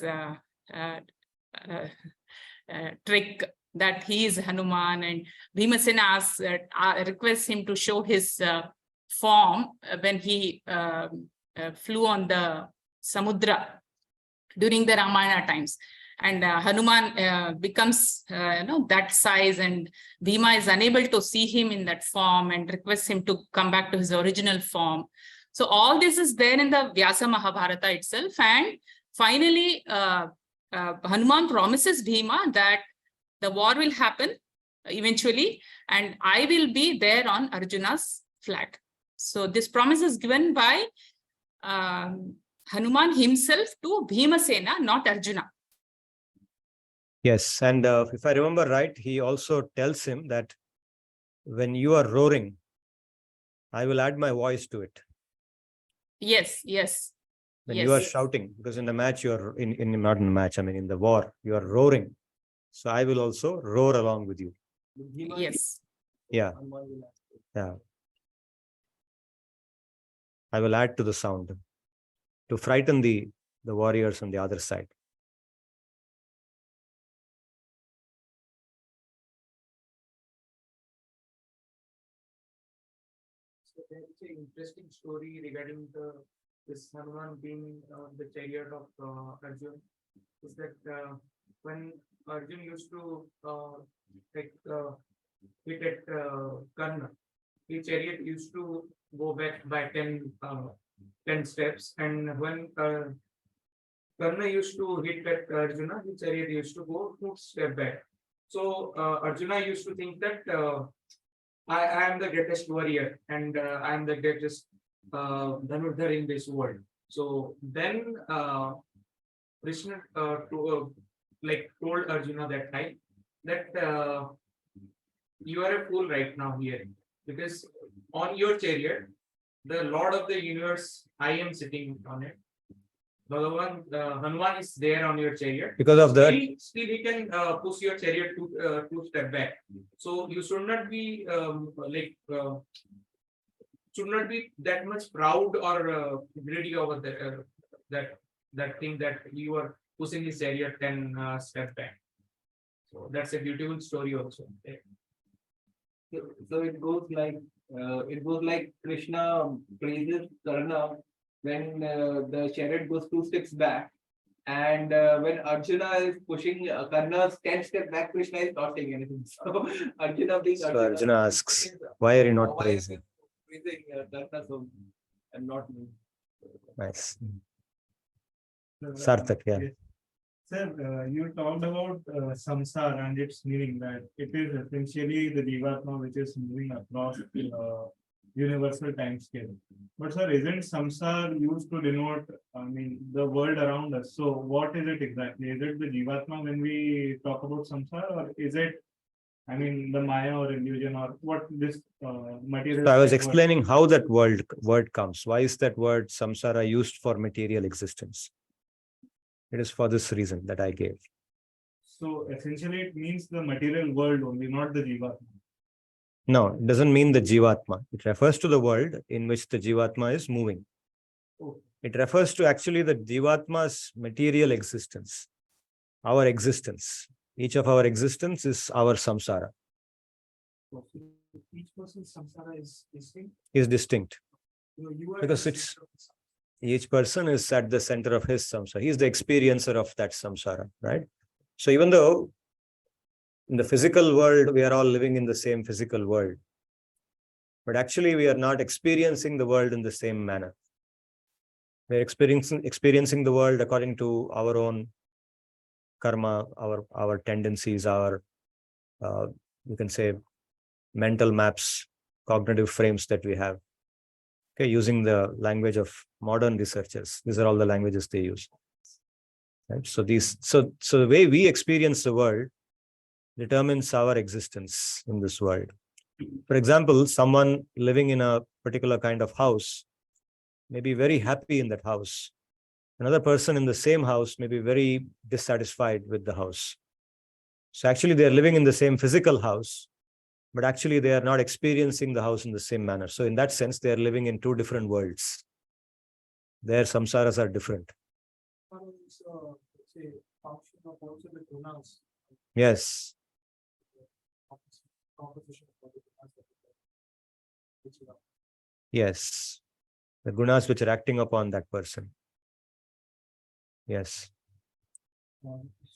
trick that he is Hanuman, and Bhimasena requests him to show his form when he flew on the Samudra during the Ramayana times. And Hanuman becomes that size, and Bhima is unable to see him in that form and requests him to come back to his original form. So all this is there in the Vyasa Mahabharata itself. And finally, Hanuman promises Bhima that the war will happen eventually, and I will be there on Arjuna's flag. So this promise is given by Hanuman himself to Bhimasena, not Arjuna. Yes, and if I remember right, he also tells him that when you are roaring, I will add my voice to it. Yes, yes. When yes. you are shouting, because in the match, you are not in the match, I mean, in the war, you are roaring. So I will also roar along with you. Yes. Yeah. Yeah. I will add to the sound to frighten the warriors on the other side. So there is an interesting story regarding this Hanuman being the chariot of Arjuna. Is that when Arjuna used to hit at Karna, the chariot used to go back by 10 steps, and when Karna used to hit at Arjuna, the chariot used to go 2 steps back. So Arjuna used to think that I am the greatest warrior, and I am the greatest Dhanurdhar in this world. So then Krishna told Arjuna that time that you are a fool right now here, because on your chariot, the Lord of the universe, I am sitting on it. Bhagavan, Hanuman is there on your chariot. Because of that, Still he can push your chariot 2 steps back. So you should not be should not be that much proud or greedy over that thing that you are pushing his chariot 10 steps back. So that's a beautiful story also. So it goes like Krishna praises Karna when the chariot goes 2 steps back, and when Arjuna is pushing Karna's 10 steps back, Krishna is not saying anything. So Arjuna asks, why are you not praising? Karna, so and not me. Nice. Sarthak, yeah. Yes. Sir, you talked about samsara and its meaning, that it is essentially the jivatma which is moving across universal time scale. But sir, isn't samsara used to denote, the world around us? So what is it exactly? Is it the jivatma when we talk about samsara, or is it, the maya or illusion, or what this material? So I was explaining how that word comes. Why is that word samsara used for material existence? It is for this reason that I gave. So essentially it means the material world only, not the jivatma. No, it doesn't mean the jivatma. It refers to the world in which the jivatma is moving. Oh. It refers to actually the jivatma's material existence, our existence. Each of our existence is our samsara. So each person's samsara is distinct. Is distinct. You are Because it's each person is at the center of his samsara. He is the experiencer of that samsara, right? So even though in the physical world, we are all living in the same physical world, but actually we are not experiencing the world in the same manner. We are experiencing the world according to our own karma, our tendencies, our, you can say, mental maps, cognitive frames that we have. Okay, using the language of modern researchers. These are all the languages they use. Right? So the way we experience the world determines our existence in this world. For example, someone living in a particular kind of house may be very happy in that house Another person in the same house may be very dissatisfied with the house. So actually they are living in the same physical house, but actually they are not experiencing the house in the same manner. So in that sense, they are living in two different worlds. Their samsaras are different. Yes. Yes. The gunas which are acting upon that person. Yes.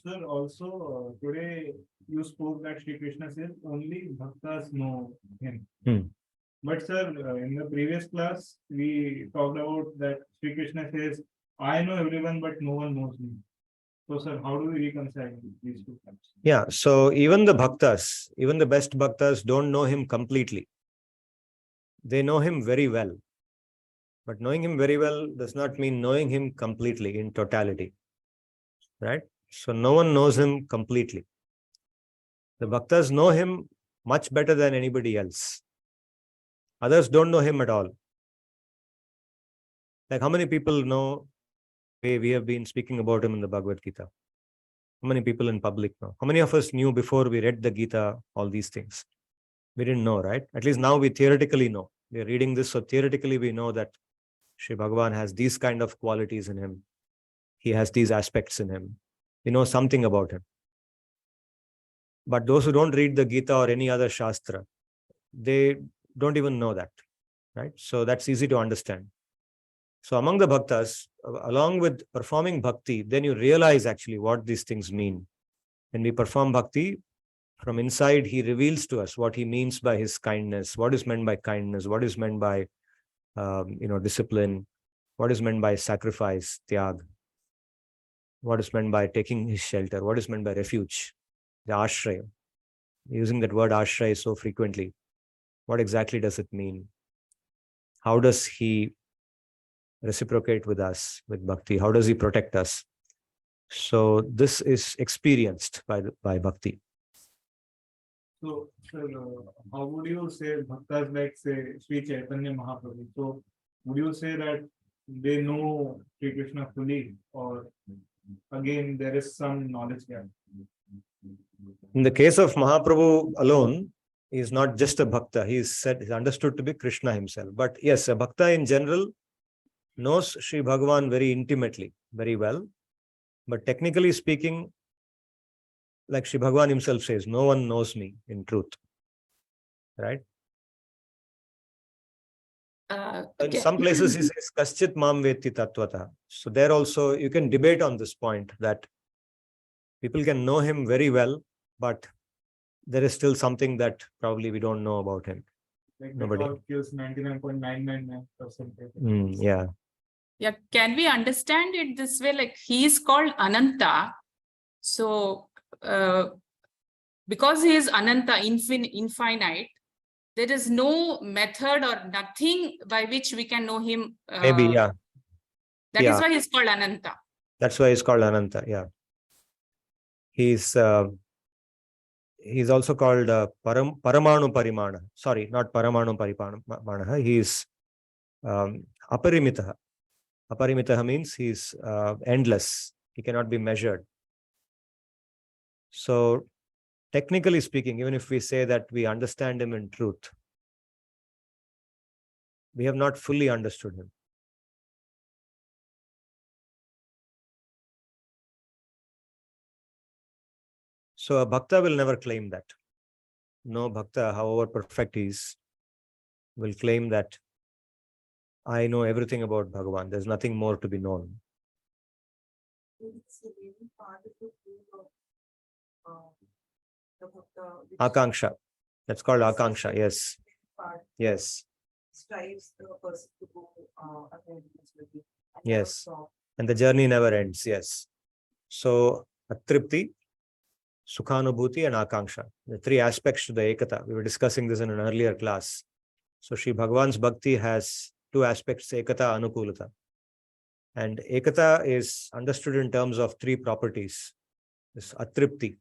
Sir, also today you spoke that Shri Krishna says only bhaktas know him. But sir, in the previous class, we talked about that Shri Krishna says, I know everyone, but no one knows me. So sir, how do we reconcile these two facts? Yeah. So even the bhaktas, even the best bhaktas don't know him completely. They know him very well. But knowing him very well does not mean knowing him completely in totality. Right? So no one knows him completely. The bhaktas know him much better than anybody else. Others don't know him at all. Like how many people know, we have been speaking about him in the Bhagavad-gi. How many people in public know? How many of us knew before we read the Gita, all these things? We didn't know, right? At least now we theoretically know. We are reading this, so theoretically we know that Shri Bhagavan has these kind of qualities in him. He has these aspects in him. We know something about him. But those who don't read the Gita or any other Shastra, they don't even know that, right? So that's easy to understand. So among the bhaktas, along with performing bhakti, then you realize actually what these things mean. When we perform bhakti, from inside, he reveals to us what he means by his kindness, what is meant by kindness, what is meant by discipline, what is meant by sacrifice, tyag, what is meant by taking his shelter, what is meant by refuge, the ashraya. Using that word ashraya so frequently, what exactly does it mean? How does he reciprocate with us with bhakti? How does he protect us? So this is experienced by bhakti. So, sir, how would you say bhaktas like say Sri Chaitanya Mahaprabhu? So, would you say that they know Sri Krishna fully, or again there is some knowledge gap? In the case of Mahaprabhu alone, he is not just a bhakta. He is understood to be Krishna himself. But yes, a bhakta in general knows Sri Bhagavan very intimately, very well. But technically speaking, like Sri Bhagavan himself says, no one knows me in truth. Right? In some places he says, Kaschit mam veti tattvata. So there also you can debate on this point that people can know him very well, but there is still something that probably we don't know about him. Like Nobody kills 99.999%. Yeah. Yeah, can we understand it this way? Like he is called Ananta. So because he is Ananta, infinite, there is no method or nothing by which we can know him. Maybe, yeah. That is why he's called Ananta. That's why he's called Ananta, yeah. He's also called Paramanu Parimana. Sorry, not Paramanu Parimana. He is Aparimitaha. Aparimitaha means he's endless. He cannot be measured. So, technically speaking, even if we say that we understand him in truth, we have not fully understood him. So, a bhakta will never claim that. No bhakta, however perfect he is, will claim that I know everything about Bhagavan. There's nothing more to be known. Akanksha. That's called Akanksha. Yes. Yes. Strives the person to go ahead. Yes. And the journey never ends. Yes. So, Atripti, Sukhanubhuti, and Akanksha. The three aspects to the Ekata. We were discussing this in an earlier class. So, Sri Bhagavan's Bhakti has two aspects, Ekata, Anukulata. And Ekata is understood in terms of three properties. This Atripti,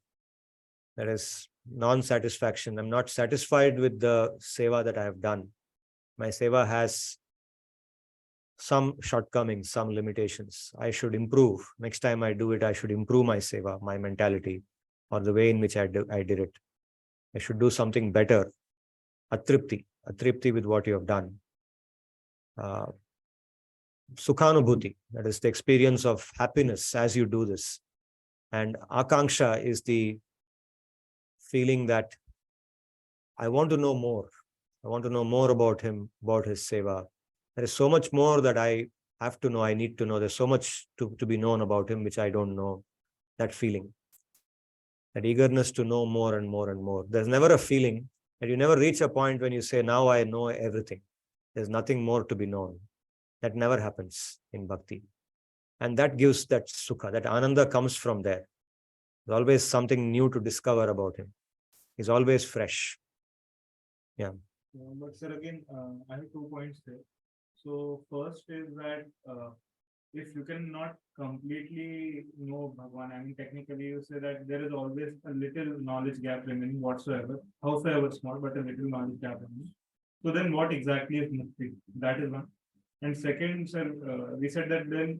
that is non-satisfaction. I'm not satisfied with the seva that I have done. My seva has some shortcomings, some limitations. I should improve. Next time I do it, I should improve my seva, my mentality, or the way in which I did it. I should do something better. Atripti with what you have done. Sukhanubhuti, that is the experience of happiness as you do this. And akanksha is the feeling that I want to know more. I want to know more about him, about his seva. There is so much more that I have to know, I need to know. There's so much to be known about him, which I don't know. That feeling, that eagerness to know more and more and more. There's never a feeling that you never reach a point when you say, now I know everything. There's nothing more to be known. That never happens in bhakti. And that gives that sukha, that ananda comes from there. There's always something new to discover about him. He's always fresh. Yeah. But sir, again, I have 2 points there. So first is that if you cannot completely know Bhagavan, I mean, technically you say that there is always a little knowledge gap remaining whatsoever, howsoever small, but a little knowledge gap remaining. So then what exactly is mukti? That is one. And second, sir, we said that then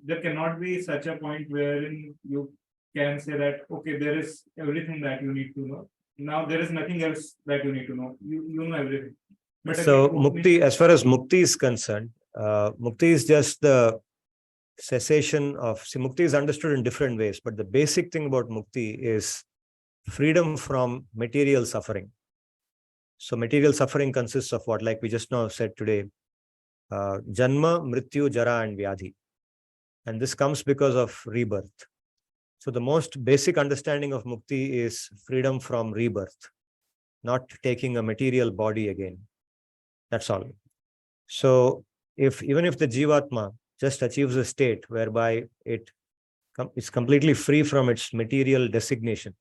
there cannot be such a point wherein you can say that, okay, there is everything that you need to know. Now there is nothing else that you need to know. You know everything. But So again, mukti, as far as mukti is concerned, mukti is just the cessation of, see, mukti is understood in different ways, but the basic thing about mukti is freedom from material suffering. So material suffering consists of what, like we just now said today, janma, mrityu, jara and vyadhi. And this comes because of rebirth. So the most basic understanding of mukti is freedom from rebirth, not taking a material body again. That's all. So even if the jivatma just achieves a state whereby it's completely free from its material designation,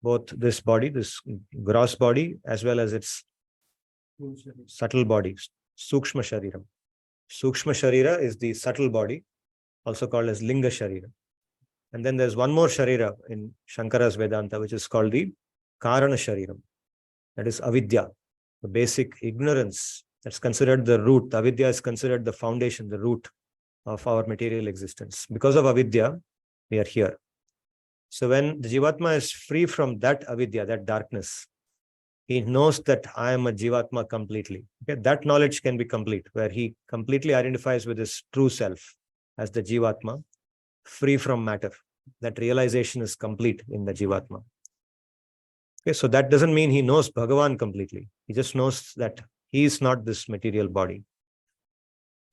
both this body, this gross body, as well as its subtle body, sukshma shariram. Sukshma sharira is the subtle body, also called as linga sharira. And then there's one more sharira in Shankara's Vedanta, which is called the karana shariram. That is avidya, the basic ignorance. That's considered the root. Avidya is considered the foundation, the root of our material existence. Because of avidya, we are here. So when the jivatma is free from that avidya, that darkness, he knows that I am a jivatma completely. Okay? That knowledge can be complete, where he completely identifies with his true self as the jivatma, free from matter. That realization is complete in the jivatma. Okay, so that doesn't mean he knows Bhagavan completely. He just knows that he is not this material body.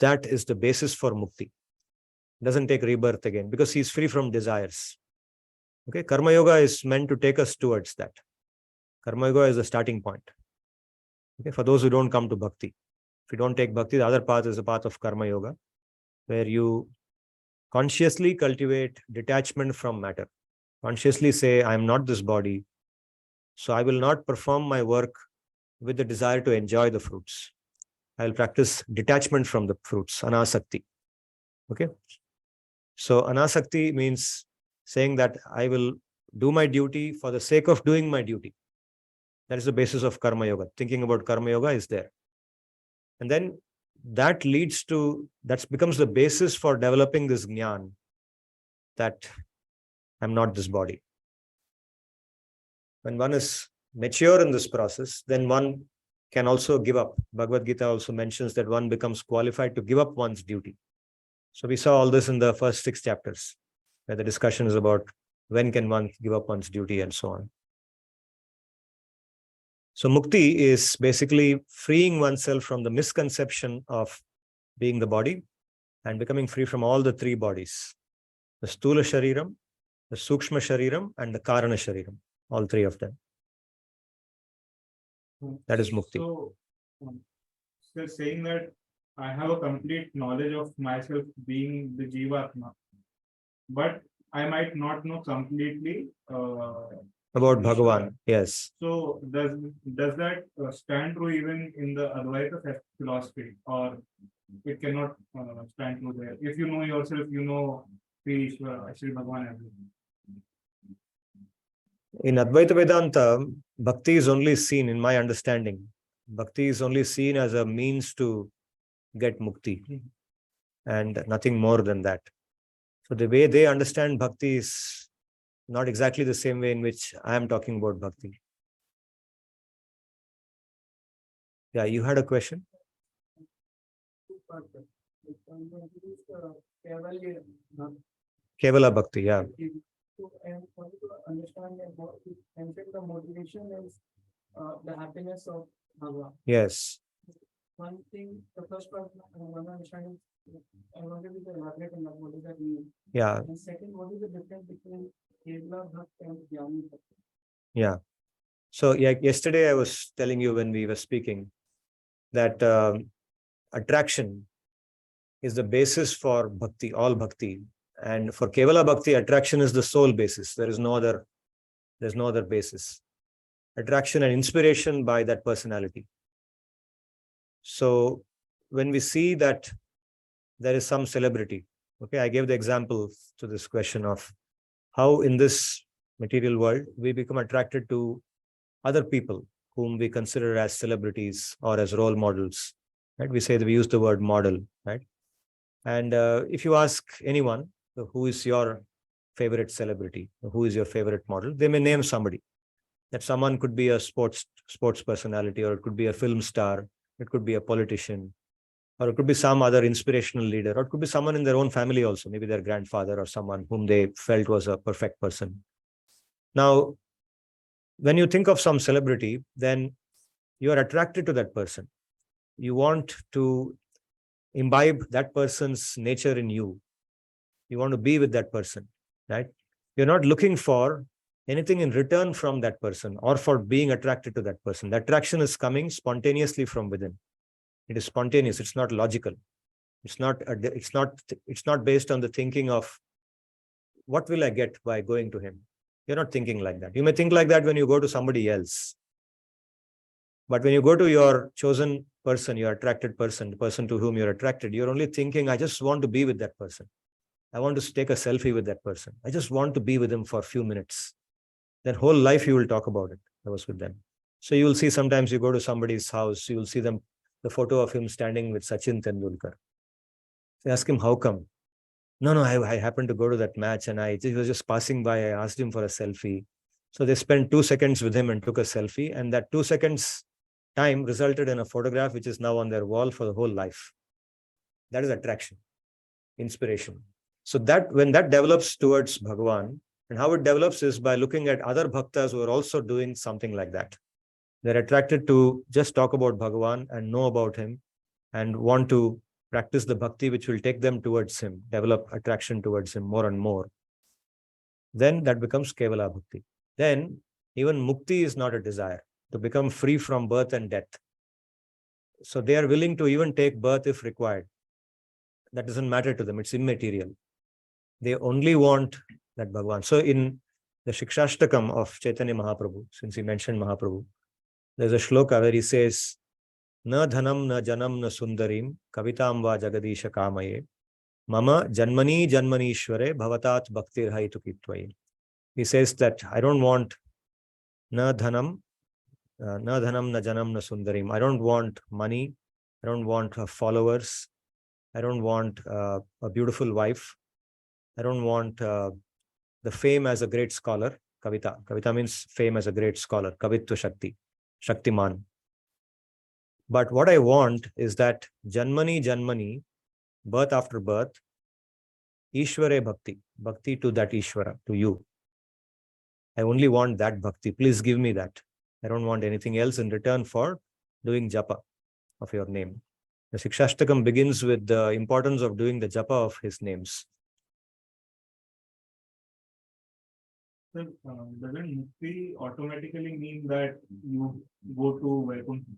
That is the basis for mukti. Doesn't take rebirth again because he is free from desires. Okay, Karma Yoga is meant to take us towards that. Karma Yoga is the starting point. Okay, for those who don't come to bhakti. If you don't take bhakti, the other path is the path of Karma Yoga, where you consciously cultivate detachment from matter. Consciously say, I am not this body, so I will not perform my work with the desire to enjoy the fruits. I will practice detachment from the fruits, anasakti. Okay? So anasakti means saying that I will do my duty for the sake of doing my duty. That is the basis of Karma Yoga. Thinking about Karma Yoga is there. And then that leads to, that becomes the basis for developing this jnana, that I'm not this body. When one is mature in this process, then one can also give up. Bhagavad-gita also mentions that one becomes qualified to give up one's duty. So we saw all this in the first 6 chapters, where the discussion is about when can one give up one's duty and so on. So mukti is basically freeing oneself from the misconception of being the body and becoming free from all the 3 bodies. The stula shariram, the sukshma shariram and the karana shariram. All 3 of them. That is mukti. So saying that I have a complete knowledge of myself being the jivatma, but I might not know completely About Bhagavan, yes. So does that stand true even in the Advaita philosophy, or it cannot stand true there? If you know yourself, you know Sri Bhagavan everything. In Advaita Vedanta, bhakti is only seen, in my understanding, bhakti is only seen as a means to get mukti. and nothing more than that. So the way they understand bhakti is not exactly the same way in which I am talking about bhakti. Yeah, you had a question? Kevala bhakti, yeah. And for you to understand that what you mentioned, the motivation is the happiness of Bhagavan. Yes. One thing, the first part I want to understand is I want to be the elaborate on that. What does that mean? Yeah. And second, what is the difference between Kevala Bhakti and Jnani Bhakti? Yeah. So yeah, yesterday I was telling you when we were speaking that attraction is the basis for bhakti, all bhakti. And for Kevala bhakti, attraction is the sole basis. There's no other basis. Attraction and inspiration by that personality. So when we see that there is some celebrity, okay, I gave the example to this question of how in this material world we become attracted to other people whom we consider as celebrities or as role models, right? We say that we use the word model, right? And if you ask anyone, who is your favorite celebrity, who is your favorite model, they may name somebody. That someone could be a sports personality, or it could be a film star, it could be a politician, or it could be some other inspirational leader, or it could be someone in their own family also, maybe their grandfather or someone whom they felt was a perfect person. Now, when you think of some celebrity, then you are attracted to that person. You want to imbibe that person's nature in you. You want to be with that person, right? You're not looking for anything in return from that person or for being attracted to that person. The attraction is coming spontaneously from within. It is spontaneous. It's not logical. It's not based on the thinking of what will I get by going to him. You're not thinking like that. You may think like that when you go to somebody else. But when you go to your chosen person, your attracted person, the person to whom you're attracted, you're only thinking, I just want to be with that person. I want to take a selfie with that person. I just want to be with him for a few minutes. Then whole life you will talk about it. I was with them. So you will see sometimes you go to somebody's house, you will see the photo of him standing with Sachin Tendulkar. So ask him, how come? No, I happened to go to that match and he was just passing by. I asked him for a selfie. So they spent 2 seconds with him and took a selfie. And that 2 seconds time resulted in a photograph which is now on their wall for the whole life. That is attraction, inspiration. So that when that develops towards Bhagavan, and how it develops is by looking at other bhaktas who are also doing something like that. They're attracted to just talk about Bhagavan and know about him and want to practice the bhakti which will take them towards him, develop attraction towards him more and more. Then that becomes Kevala bhakti. Then even mukti is not a desire, to become free from birth and death. So they are willing to even take birth if required. That doesn't matter to them. It's immaterial. They only want that Bhagavan. So in the Shikshashtakam of Chaitanya Mahaprabhu, since he mentioned Mahaprabhu, there's a shloka where he says, Na dhanam na janam na sundarim kavitam va jagadisha kamaye mama janmani janmanishware bhavatat bhaktir haitukitvaye. He says that I don't want na dhanam na janam na sundarim. I don't want money. I don't want followers. I don't want a beautiful wife. I don't want the fame as a great scholar. Kavita. Kavita means fame as a great scholar. Kavitva Shakti. Shaktiman. But what I want is that Janmani, birth after birth, Ishware Bhakti, Bhakti to that Ishwara, to you. I only want that Bhakti. Please give me that. I don't want anything else in return for doing japa of your name. The Shikshashtakam begins with the importance of doing the japa of his names. So, doesn't mukti automatically mean that you go to Vaikuntha?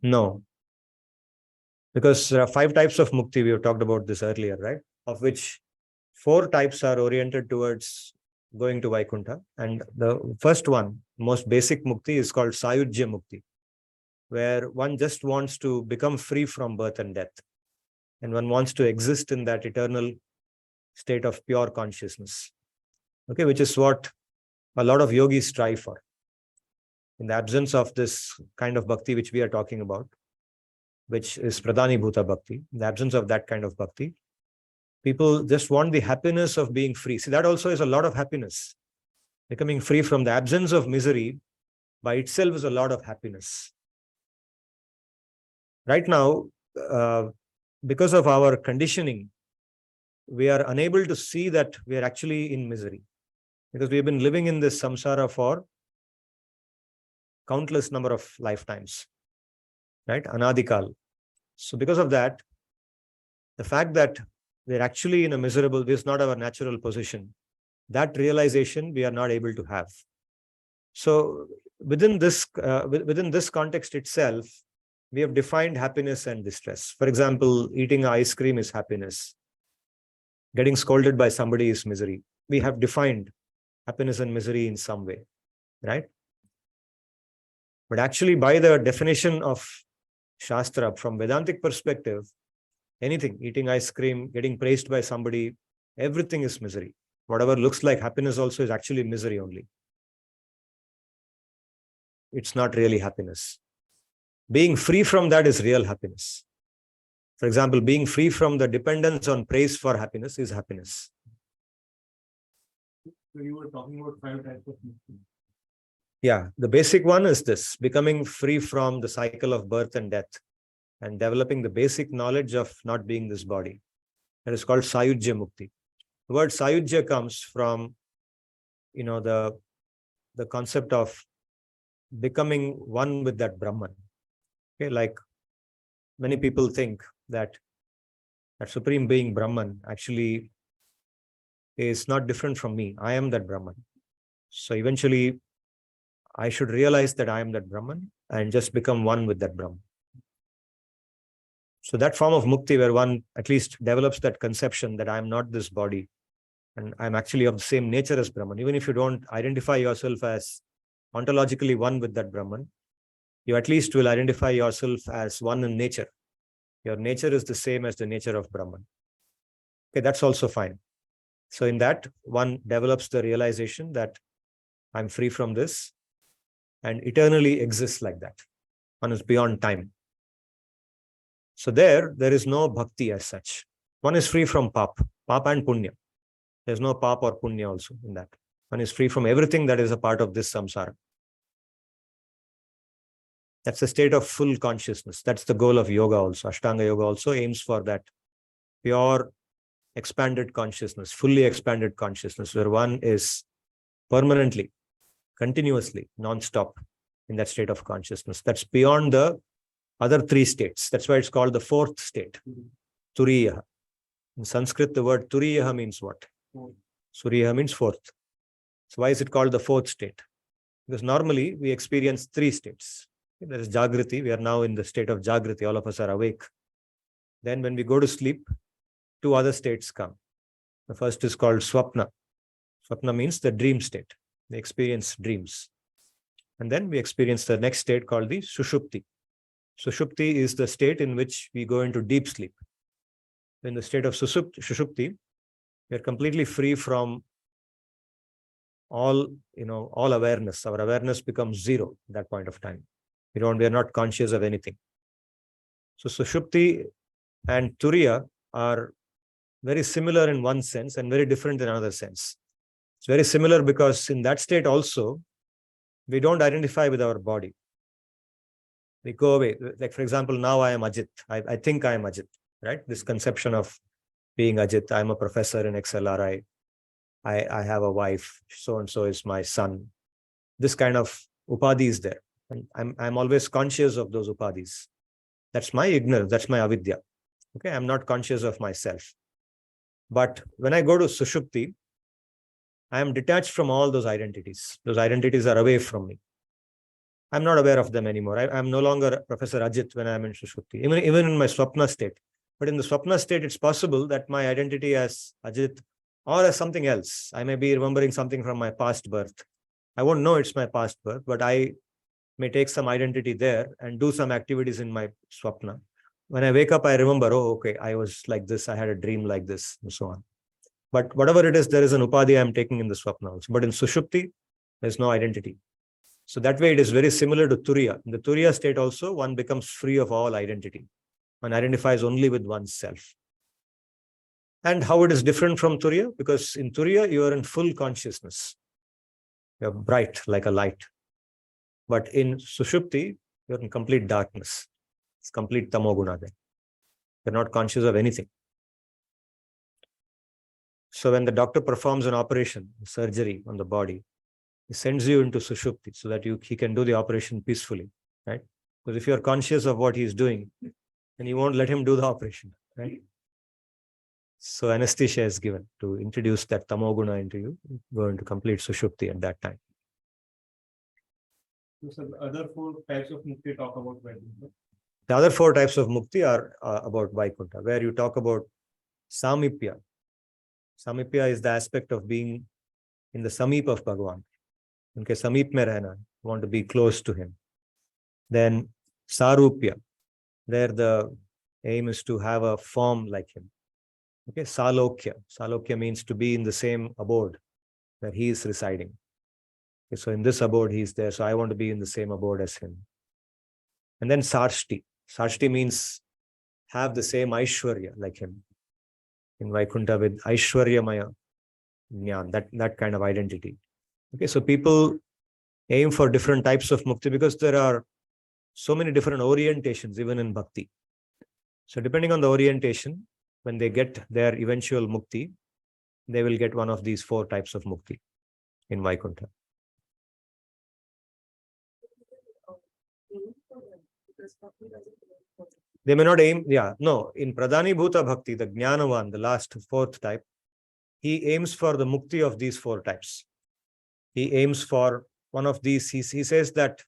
No. Because there are 5 types of mukti. We have talked about this earlier, right? Of which 4 types are oriented towards going to Vaikuntha. And the first one, most basic mukti, is called Sayujya mukti, where one just wants to become free from birth and death. And one wants to exist in that eternal state of pure consciousness. Okay, which is what a lot of yogis strive for. In the absence of this kind of bhakti which we are talking about, which is pradhanibhuta bhakti, in the absence of that kind of bhakti, people just want the happiness of being free. See, that also is a lot of happiness. Becoming free from the absence of misery by itself is a lot of happiness. Right now, because of our conditioning, we are unable to see that we are actually in misery, because we have been living in this samsara for countless number of lifetimes, right? Anadikal. So because of that, the fact that we're actually in a miserable, this is not our natural position, that realization we are not able to have. So within this context itself, we have defined happiness and distress. For example, eating ice cream is happiness. Getting scolded by somebody is misery. We have defined happiness and misery in some way, right? But actually, by the definition of Shastra, from Vedantic perspective, anything, eating ice cream, getting praised by somebody, everything is misery. Whatever looks like happiness also is actually misery only. It's not really happiness. Being free from that is real happiness. For example, being free from the dependence on praise for happiness is happiness. So you were talking about 5 types of mukti. Yeah, the basic one is this, becoming free from the cycle of birth and death and developing the basic knowledge of not being this body. That is called sayujya mukti. The word sayujya comes from, the concept of becoming one with that Brahman. Okay, like many people think that supreme being Brahman actually is not different from me. I am that Brahman. So eventually, I should realize that I am that Brahman and just become one with that Brahman. So that form of mukti, where one at least develops that conception that I am not this body and I'm actually of the same nature as Brahman. Even if you don't identify yourself as ontologically one with that Brahman, you at least will identify yourself as one in nature. Your nature is the same as the nature of Brahman. Okay, that's also fine. So in that, one develops the realization that I'm free from this and eternally exists like that. One is beyond time. So there is no bhakti as such. One is free from pap and punya. There's no pap or punya also in that. One is free from everything that is a part of this samsara. That's a state of full consciousness. That's the goal of yoga also. Ashtanga yoga also aims for that pure expanded consciousness, fully expanded consciousness, where one is permanently, continuously, non-stop in that state of consciousness. That's beyond the other 3 states. That's why it's called the 4th state, turiya. In Sanskrit, the word turiya means what? Suriya means 4th. So why is it called the 4th state? Because normally we experience 3 states. There is Jagriti. We are now in the state of Jagriti. All of us are awake. Then when we go to sleep, 2 other states come. The first is called Swapna. Swapna means the dream state. We experience dreams. And then we experience the next state called the Sushupti. Sushupti is the state in which we go into deep sleep. In the state of Sushupti, we are completely free from all awareness. Our awareness becomes zero at that point of time. We are not conscious of anything. So Sushupti and Turiya are very similar in one sense and very different in another sense. It's very similar because in that state also, we don't identify with our body. We go away. Like, for example, now I am Ajit. I think I am Ajit, right? This conception of being Ajit. I'm a professor in XLRI. I have a wife. So-and-so is my son. This kind of upadhi is there. And I'm always conscious of those upadhis. That's my ignorance. That's my avidya. Okay, I'm not conscious of myself. But when I go to Sushupti, I am detached from all those identities. Those identities are away from me. I'm not aware of them anymore. I'm no longer Professor Ajit when I'm in Sushupti, even in my Swapna state. But in the Swapna state, it's possible that my identity as Ajit or as something else. I may be remembering something from my past birth. I won't know it's my past birth, but I may take some identity there and do some activities in my Swapna. When I wake up, I remember, oh, okay, I was like this. I had a dream like this and so on. But whatever it is, there is an upadhi I'm taking in the Swapna also. But in Sushupti, there's no identity. So that way it is very similar to Turiya. In the Turiya state also, one becomes free of all identity. One identifies only with oneself. And how it is different from Turiya? Because in Turiya, you are in full consciousness. You're bright like a light. But in Sushupti, you're in complete darkness. It's complete tamoguna there. You're not conscious of anything. So when the doctor performs an operation, surgery on the body, he sends you into Sushupti so that he can do the operation peacefully, right? Because if you're conscious of what he's doing, then you won't let him do the operation, right? So anesthesia is given to introduce that tamoguna into you, go into complete Sushupti at that time. So the other 4 types of mukti talk about Vaikuntha. The other 4 types of mukti are about Vaikuntha, where you talk about Samipya. Samipya is the aspect of being in the Samip of Bhagavan. Unke Samip mein rehna, want to be close to him. Then Sarupya, there the aim is to have a form like him. Okay, Salokya. Salokya means to be in the same abode where he is residing. Okay, so in this abode he is there, so I want to be in the same abode as him. And then Sarshti. Sarshti means have the same Aishwarya like him. In Vaikuntha with Aishwaryamaya Jnana, that kind of identity. Okay, so people aim for different types of mukti because there are so many different orientations even in bhakti. So depending on the orientation, when they get their eventual mukti, they will get one of these 4 types of mukti in Vaikuntha. They may not aim, no. In Pradhanibhuta Bhakti, the Jnanavan, the last 4th type, he aims for the mukti of these 4 types. He aims for one of these. He says that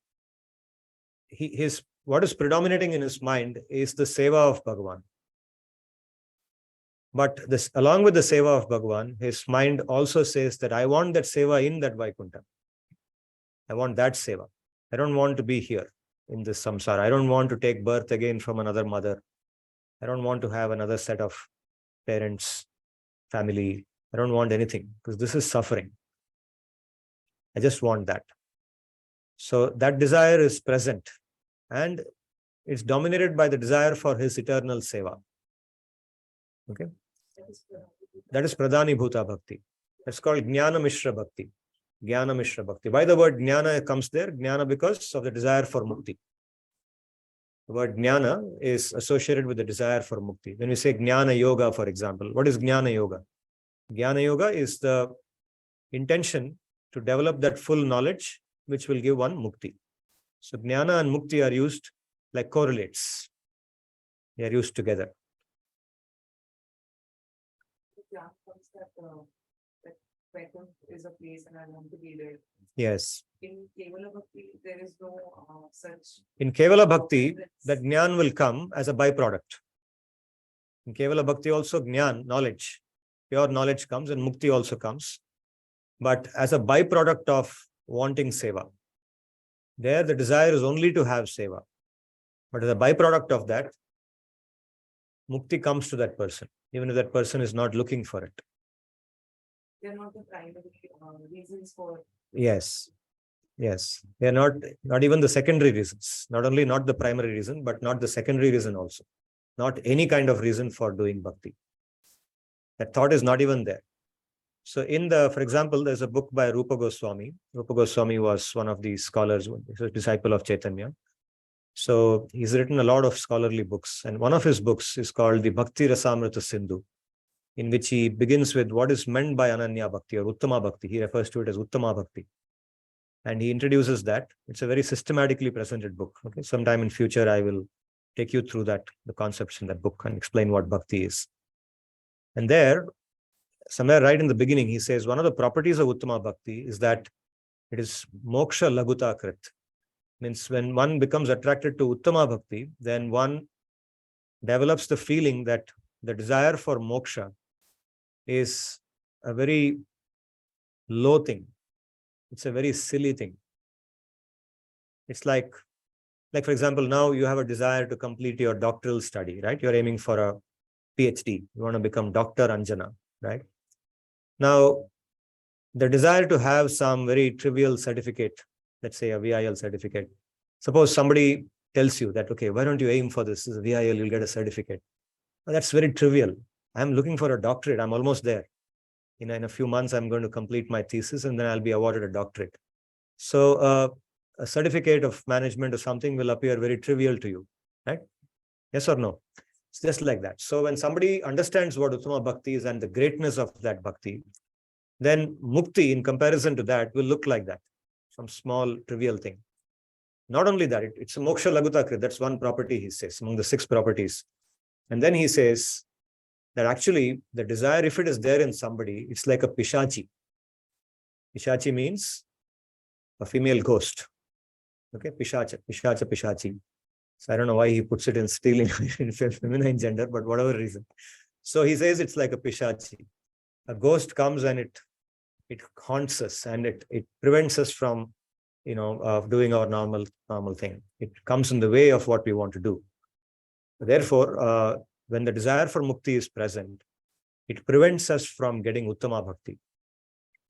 what is predominating in his mind is the seva of Bhagavan. But along with the seva of Bhagavan, his mind also says that I want that seva in that Vaikuntha. I want that seva. I don't want to be here in this samsara. I don't want to take birth again from another mother. I don't want to have another set of parents, family. I don't want anything because this is suffering. I just want that. So that desire is present and it's dominated by the desire for his eternal seva. Okay. That is Pradhanibhuta Bhakti. That's called Jnana Mishra Bhakti. Jnana Mishra Bhakti. Why the word Jnana comes there? Jnana because of the desire for mukti. The word Jnana is associated with the desire for mukti. When we say Jnana Yoga, for example, what is Jnana Yoga? Jnana Yoga is the intention to develop that full knowledge which will give one mukti. So Jnana and mukti are used like correlates. They are used together. That Vaikuntha is a place and I want to be there. Yes. In Kevala Bhakti, there is no such. In Kevala Bhakti, that Jnana will come as a byproduct. In Kevala Bhakti also Jnana, knowledge, pure knowledge comes and mukti also comes. But as a byproduct of wanting seva, there the desire is only to have seva. But as a byproduct of that, mukti comes to that person, even if that person is not looking for it. They are not the primary reasons for. Yes. Yes. They are not even the secondary reasons. Not only not the primary reason, but not the secondary reason also. Not any kind of reason for doing bhakti. That thought is not even there. So for example, there's a book by Rupa Goswami. Rupa Goswami was one of the scholars, he's a disciple of Chaitanya. So he's written a lot of scholarly books. And one of his books is called the Bhakti Rasamrita Sindhu, in which he begins with what is meant by Ananya Bhakti or Uttama Bhakti. He refers to it as Uttama Bhakti. And he introduces that. It's a very systematically presented book. Okay, sometime in future, I will take you through the concepts in that book and explain what bhakti is. And there, somewhere right in the beginning, he says one of the properties of Uttama Bhakti is that it is moksha laguta krit. Means when one becomes attracted to Uttama Bhakti, then one develops the feeling that the desire for moksha is a very low thing. It's a very silly thing. It's like for example, now you have a desire to complete your doctoral study, right? You're aiming for a PhD. You want to become Dr. Anjana, right? Now, the desire to have some very trivial certificate let's say a VIL certificate. Suppose somebody tells you that, okay, why don't you aim for this? This is a VIL, you'll get a certificate. Well, that's very trivial. I'm looking for a doctorate. I'm almost there. In a few months, I'm going to complete my thesis and then I'll be awarded a doctorate. So a certificate of management or something will appear very trivial to you, right? Yes or no? It's just like that. So when somebody understands what Uttama Bhakti is and the greatness of that Bhakti, then Mukti in comparison to that will look like that. Some small trivial thing. Not only that, it's a moksha lagutakrit. That's one property he says among the 6 properties. And then he says that actually the desire, if it is there in somebody, it's like a pishachi. Pishachi means a female ghost. Okay, pishachi. So I don't know why he puts it in stealing in feminine gender, but whatever reason. So he says it's like a pishachi. A ghost comes and it haunts us and it prevents us from, doing our normal thing. It comes in the way of what we want to do. Therefore, when the desire for mukti is present, it prevents us from getting uttama bhakti.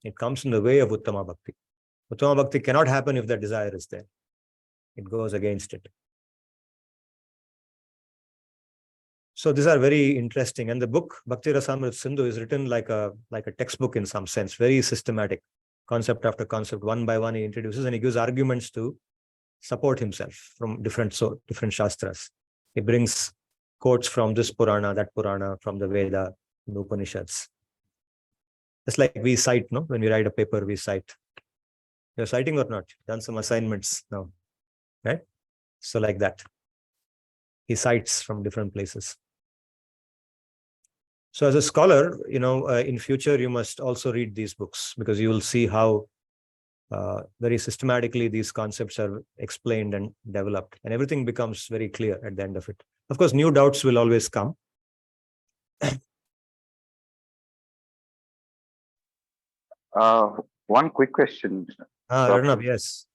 It comes in the way of uttama bhakti. Uttama bhakti cannot happen if the desire is there. It goes against it. So these are very interesting. And the book Bhakti Rasamrit Sindhu is written like a textbook in some sense, very systematic, concept after concept, one by one he introduces and he gives arguments to support himself from different shastras. He brings quotes from this Purana, that Purana, from the Veda, the Upanishads. Just like we cite, no? When we write a paper, we cite. You're citing or not? Done some assignments now, right? So like that. He cites from different places. So as a scholar, in future, you must also read these books because you will see how very systematically these concepts are explained and developed, and everything becomes very clear at the end of it. Of course, new doubts will always come. One quick question. Arjuna, yes.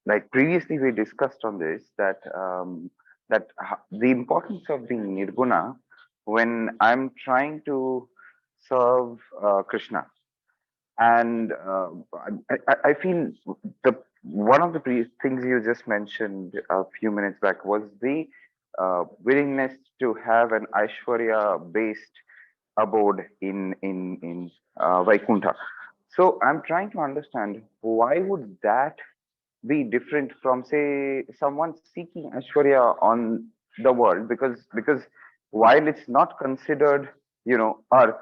Like previously we discussed on this, that the importance of being nirguna when I'm trying to serve Krishna. And I feel one of the things you just mentioned a few minutes back was the willingness to have an Aishwarya-based abode in Vaikuntha. So I'm trying to understand, why would that be different from, say, someone seeking Aishwarya on the world? Because while it's not considered, earth,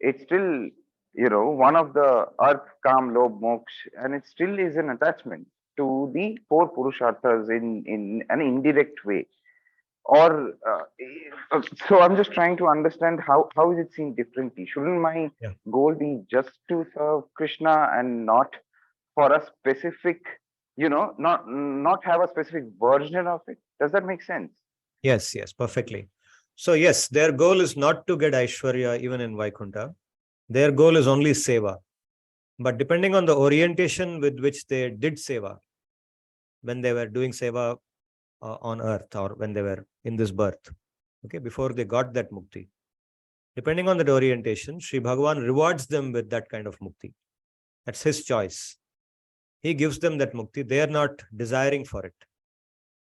it's still, one of the earth, kam, lobh, moksha, and it still is an attachment to the 4 purusharthas in an indirect way. Or so I'm just trying to understand how is it seen differently? Shouldn't my goal be just to serve Krishna and not for a specific, not have a specific version of it? Does that make sense? Yes, perfectly. So yes, their goal is not to get Aishwarya even in Vaikuntha. Their goal is only seva. But depending on the orientation with which they did seva, when they were doing seva on earth or when they were in this birth, okay, before they got that mukti, depending on that orientation, Sri Bhagavan rewards them with that kind of mukti. That's his choice. He gives them that mukti. They are not desiring for it.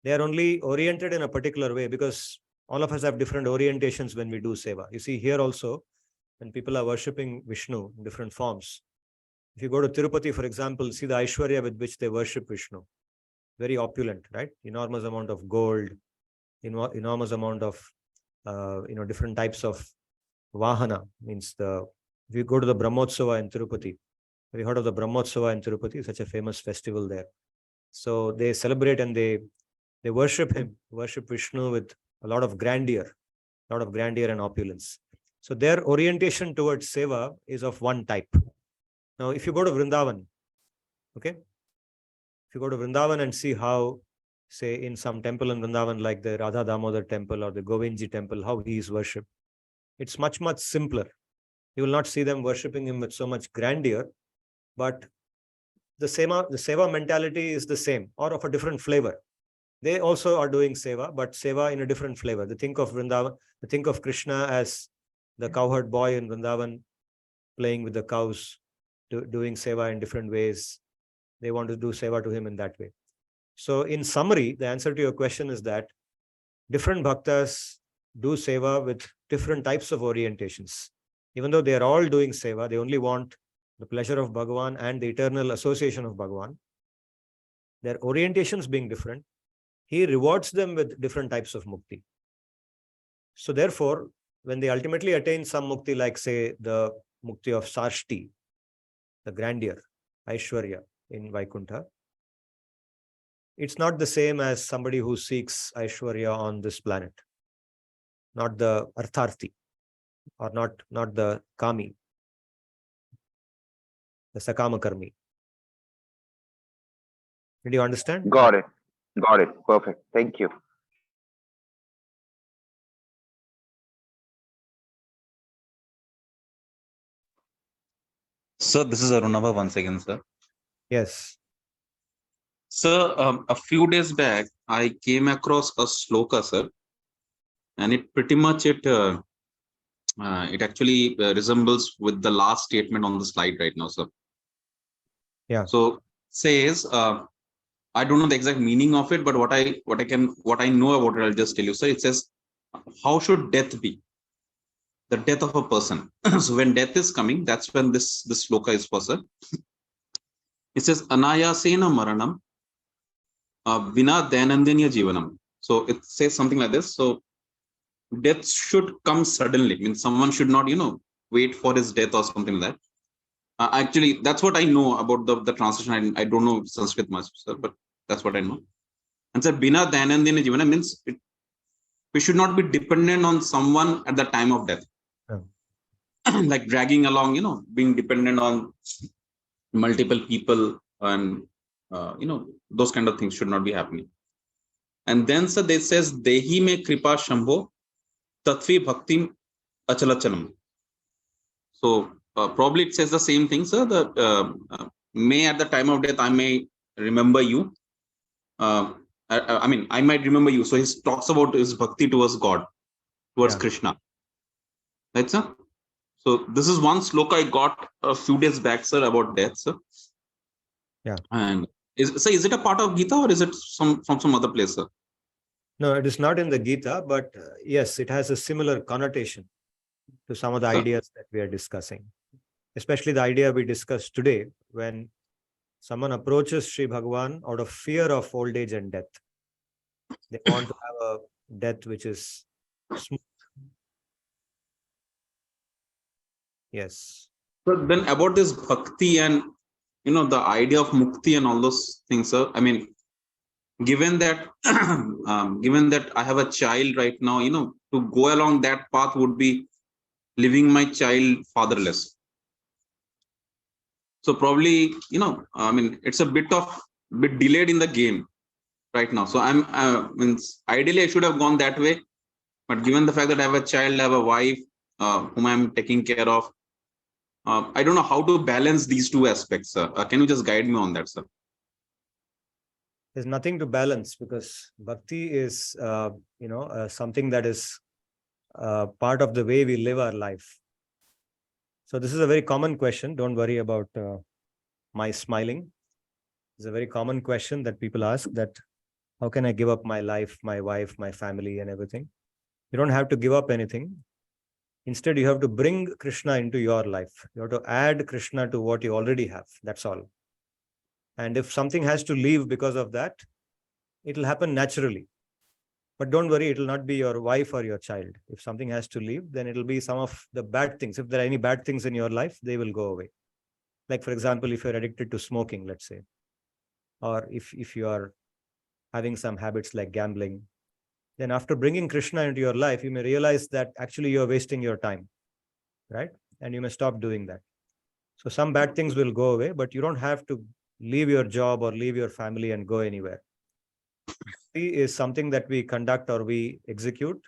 They are only oriented in a particular way, because all of us have different orientations when we do seva. You see here also, when people are worshipping Vishnu in different forms. If you go to Tirupati, for example, see the Aishwarya with which they worship Vishnu. Very opulent, right? Enormous amount of gold, enormous amount of, different types of vahana. Means if you go to the Brahmotsava in Tirupati, have you heard of the Brahmotsava in Tirupati? Such a famous festival there. So they celebrate and they worship him, worship Vishnu with a lot of grandeur and opulence. So their orientation towards seva is of one type. Now, if you go to Vrindavan, okay, if you go to Vrindavan and see how, say, in some temple in Vrindavan, like the Radha Damodar temple or the Govindji temple, how he is worshipped, it's much, much simpler. You will not see them worshipping him with so much grandeur, but the seva mentality is the same or of a different flavor. They also are doing seva, but seva in a different flavor. They think of Vrindavan, they think of Krishna as the cowherd boy in Vrindavan playing with the cows, doing seva in different ways. They want to do seva to him in that way. So in summary, the answer to your question is that different bhaktas do seva with different types of orientations. Even though they are all doing seva, they only want the pleasure of Bhagavan and the eternal association of Bhagavan. Their orientations being different, he rewards them with different types of mukti. So therefore, when they ultimately attain some mukti, like say the mukti of Sarshti, the grandeur, Aishwarya in Vaikuntha, it's not the same as somebody who seeks Aishwarya on this planet. Not the Artharthi, or not the Kami, the Sakama Karmi. Did you understand? Got it. Got it. Perfect. Thank you. Sir, this is Arunava once again, sir. Yes. Sir, a few days back, I came across a sloka, sir, and it pretty much it actually resembles with the last statement on the slide right now, sir. Yeah. So says, I don't know the exact meaning of it, but what I know about it, I'll just tell you, sir. It says, how should death be? The death of a person. So when death is coming, that's when this sloka is for, sir. It says, anayasena maranam vina dainandinya jivanam. So it says something like this. So death should come suddenly. I mean, someone should not, wait for his death or something like that. Actually, that's what I know about the translation. I don't know Sanskrit much, sir, but that's what I know. And sir, bina dainandinya jivanam means we should not be dependent on someone at the time of death. Like dragging along, being dependent on multiple people and, those kind of things should not be happening. And then, sir, they says, Dehi me kripa shambho tatvi bhaktim achalachanam. So probably it says the same thing, sir, that may at the time of death, I may remember you. I might remember you. So he talks about his bhakti towards God, towards Krishna. Right, sir? So this is one sloka I got a few days back, sir, about death, sir. Yeah. And is it a part of Gita or is it from some other place, sir? No, it is not in the Gita, but yes, it has a similar connotation to some of the ideas that we are discussing. Especially the idea we discussed today, when someone approaches Sri Bhagavan out of fear of old age and death. They want to have a death which is smooth. Yes. So then about this bhakti and, the idea of mukti and all those things, sir, I mean, given that I have a child right now, to go along that path would be leaving my child fatherless. So probably, it's a bit delayed in the game right now. So ideally I should have gone that way, but given the fact that I have a child, I have a wife whom I'm taking care of, I don't know how to balance these two aspects, sir. Can you just guide me on that, sir? There's nothing to balance, because bhakti is, something that is part of the way we live our life. So this is a very common question. Don't worry about my smiling. It's a very common question that people ask, that how can I give up my life, my wife, my family and everything? You don't have to give up anything. Instead, you have to bring Krishna into your life. You have to add Krishna to what you already have. That's all. And if something has to leave because of that, it will happen naturally. But don't worry, it will not be your wife or your child. If something has to leave, then it will be some of the bad things. If there are any bad things in your life, they will go away. Like, for example, if you're addicted to smoking, let's say, or if you are having some habits like gambling, then after bringing Krishna into your life, you may realize that actually you're wasting your time, right? And you may stop doing that. So some bad things will go away, but you don't have to leave your job or leave your family and go anywhere. Bhakti is something that we conduct or we execute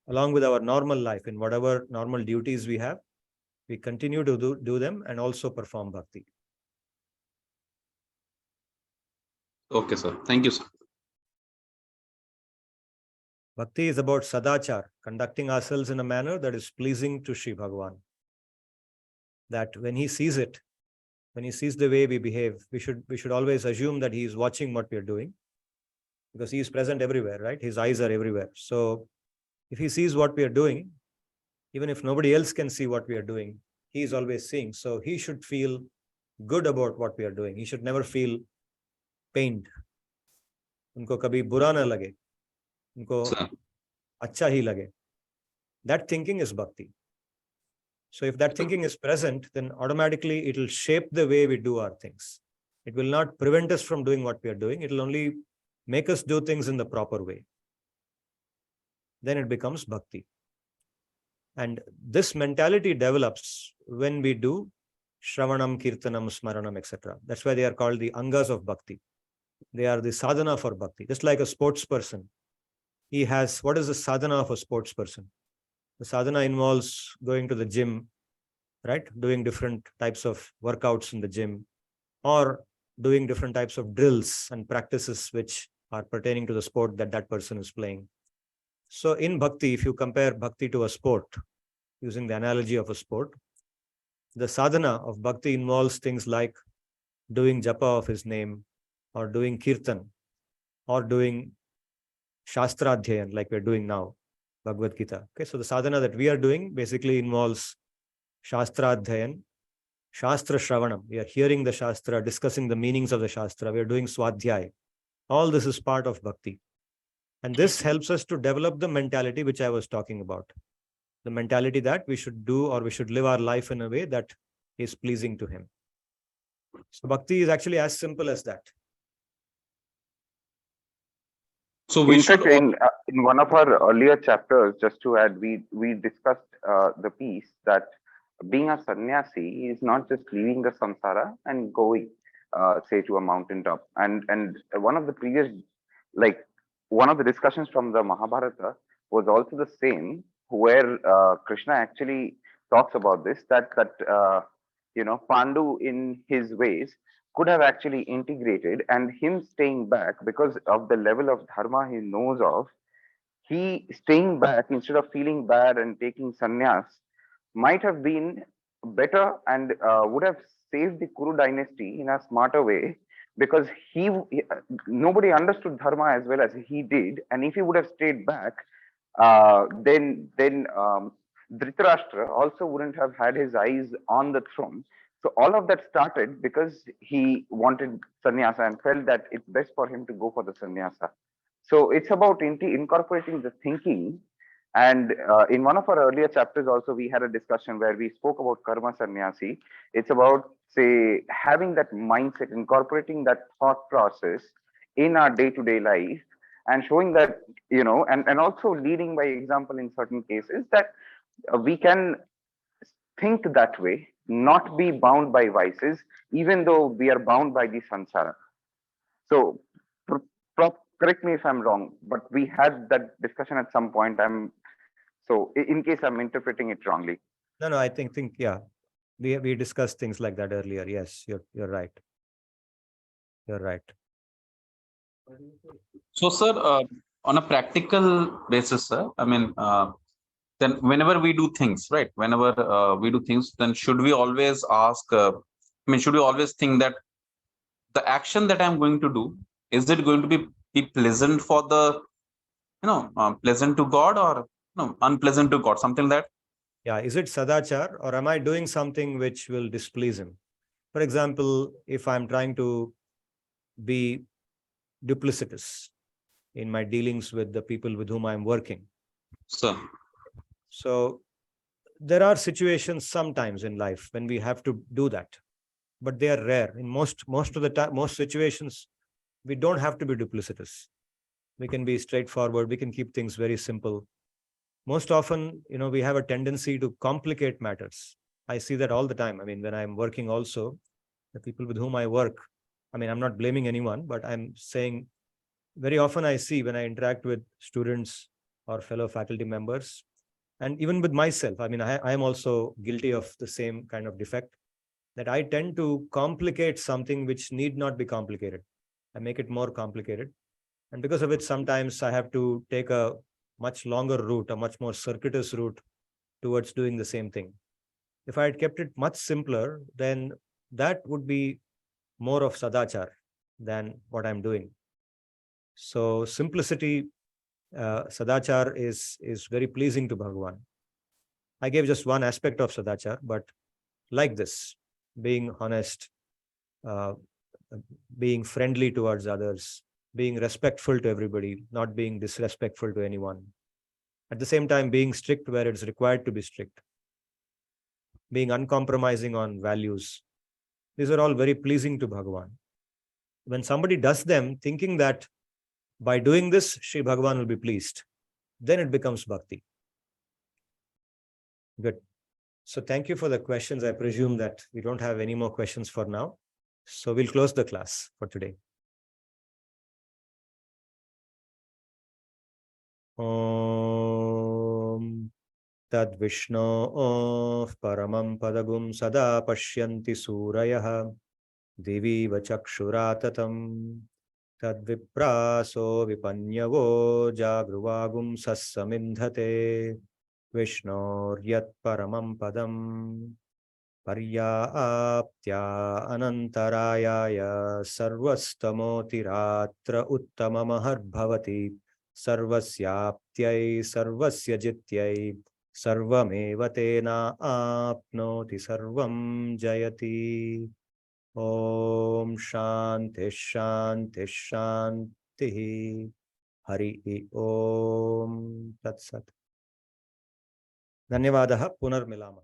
along with our normal life. In whatever normal duties we have, we continue to do them and also perform bhakti. Okay, sir. Thank you, sir. Bhakti is about sadachar, conducting ourselves in a manner that is pleasing to Sri Bhagavan. That when he sees it, When he sees the way we behave, we should always assume that he is watching what we are doing, because he is present everywhere, right? His eyes are everywhere. So if he sees what we are doing, even if nobody else can see what we are doing, he is always seeing. So he should feel good about what we are doing. He should never feel pained. उनको कभी बुरा ना लगे, उनको अच्छा ही लगे. That thinking is bhakti. So if that thinking is present, then automatically it will shape the way we do our things. It will not prevent us from doing what we are doing. It will only make us do things in the proper way. Then it becomes bhakti. And this mentality develops when we do Shravanam, Kirtanam, Smaranam, etc. That's why they are called the Angas of Bhakti. They are the sadhana for Bhakti. Just like a sports person. He has, what is the sadhana of a sports person? The sadhana involves going to the gym, right? Doing different types of workouts in the gym, or doing different types of drills and practices which are pertaining to the sport that that person is playing. So in Bhakti, if you compare Bhakti to a sport, using the analogy of a sport, the sadhana of Bhakti involves things like doing japa of his name, or doing kirtan, or doing shastra adhyayan like we're doing now, Bhagavad-gita. Okay, so the sadhana that we are doing basically involves shastra adhyayan, shastra shravanam. We are hearing the shastra, discussing the meanings of the shastra. We are doing swadhyay. All this is part of bhakti. And this helps us to develop the mentality which I was talking about. The mentality that we should do, or we should live our life in a way that is pleasing to him. So bhakti is actually as simple as that. So we In should fact, in one of our earlier chapters, just to add, we discussed the piece that being a sannyasi is not just leaving the samsara and going, say, to a mountaintop. And one of the previous, like one of the discussions from the Mahabharata was also the same, where Krishna actually talks about this, that Pandu in his ways could have actually integrated, and him staying back because of the level of dharma he knows of, he staying back instead of feeling bad and taking sannyas might have been better, and would have saved the Kuru dynasty in a smarter way, because nobody understood dharma as well as he did, and if he would have stayed back, then Dhritarashtra also wouldn't have had his eyes on the throne. So all of that started because he wanted sannyasa and felt that it's best for him to go for the sannyasa. So it's about incorporating the thinking. And in one of our earlier chapters also, we had a discussion where we spoke about karma sannyasi. It's about, say, having that mindset, incorporating that thought process in our day-to-day life, and showing that, and also leading by example in certain cases, that we can think that way, not be bound by vices, even though we are bound by the samsara. So, correct me if I'm wrong, but we had that discussion at some point. So in case I'm interpreting it wrongly. No, I think yeah, we discussed things like that earlier. Yes, you're right. You're right. So, sir, on a practical basis, sir, I mean, then whenever we do things, right? Whenever we do things, then should we always ask? Should we always think that the action that I'm going to do, is it going to be pleasant for the, pleasant to God, or unpleasant to God, something like that? Yeah, is it sadachar, or am I doing something which will displease him? For example, if I'm trying to be duplicitous in my dealings with the people with whom I'm working. So there are situations sometimes in life when we have to do that, but they are rare. In most of the time, most situations, we don't have to be duplicitous. We can be straightforward. We can keep things very simple. Most often, we have a tendency to complicate matters. I see that all the time. I mean, when I'm working also, the people with whom I work, I'm not blaming anyone, but I'm saying very often I see when I interact with students or fellow faculty members, and even with myself, I am also guilty of the same kind of defect, that I tend to complicate something which need not be complicated. I make it more complicated. And because of it, sometimes I have to take a much longer route, a much more circuitous route towards doing the same thing. If I had kept it much simpler, then that would be more of sadachar than what I'm doing. So simplicity, sadachar is very pleasing to Bhagavan. I gave just one aspect of sadachar, but like this, being honest, being friendly towards others, being respectful to everybody, not being disrespectful to anyone. At the same time, being strict where it's required to be strict, being uncompromising on values. These are all very pleasing to Bhagavan. When somebody does them thinking that by doing this, Sri Bhagavan will be pleased, then it becomes bhakti. Good. So thank you for the questions. I presume that we don't have any more questions for now. So we'll close the class for today. Om Tad Vishno Paramam Padagum Sada Pashyanti Surayah Divi Vachakshuratatam Tad Vipraso Vipanyavo Jagruvagum Sassamindhate Vishnoryat Paramam Padam Paryaptya Anantarayaya Sarvastamotiratra Uttamamaharbhavati Sarvasyaptyai Sarvasya Jityai Sarvameva Tena Apnoti Sarvam Jayati. Om Shanti Shanti Shanti. Hari Om Tat Sat. Dhanyavadaha. Punarmilama.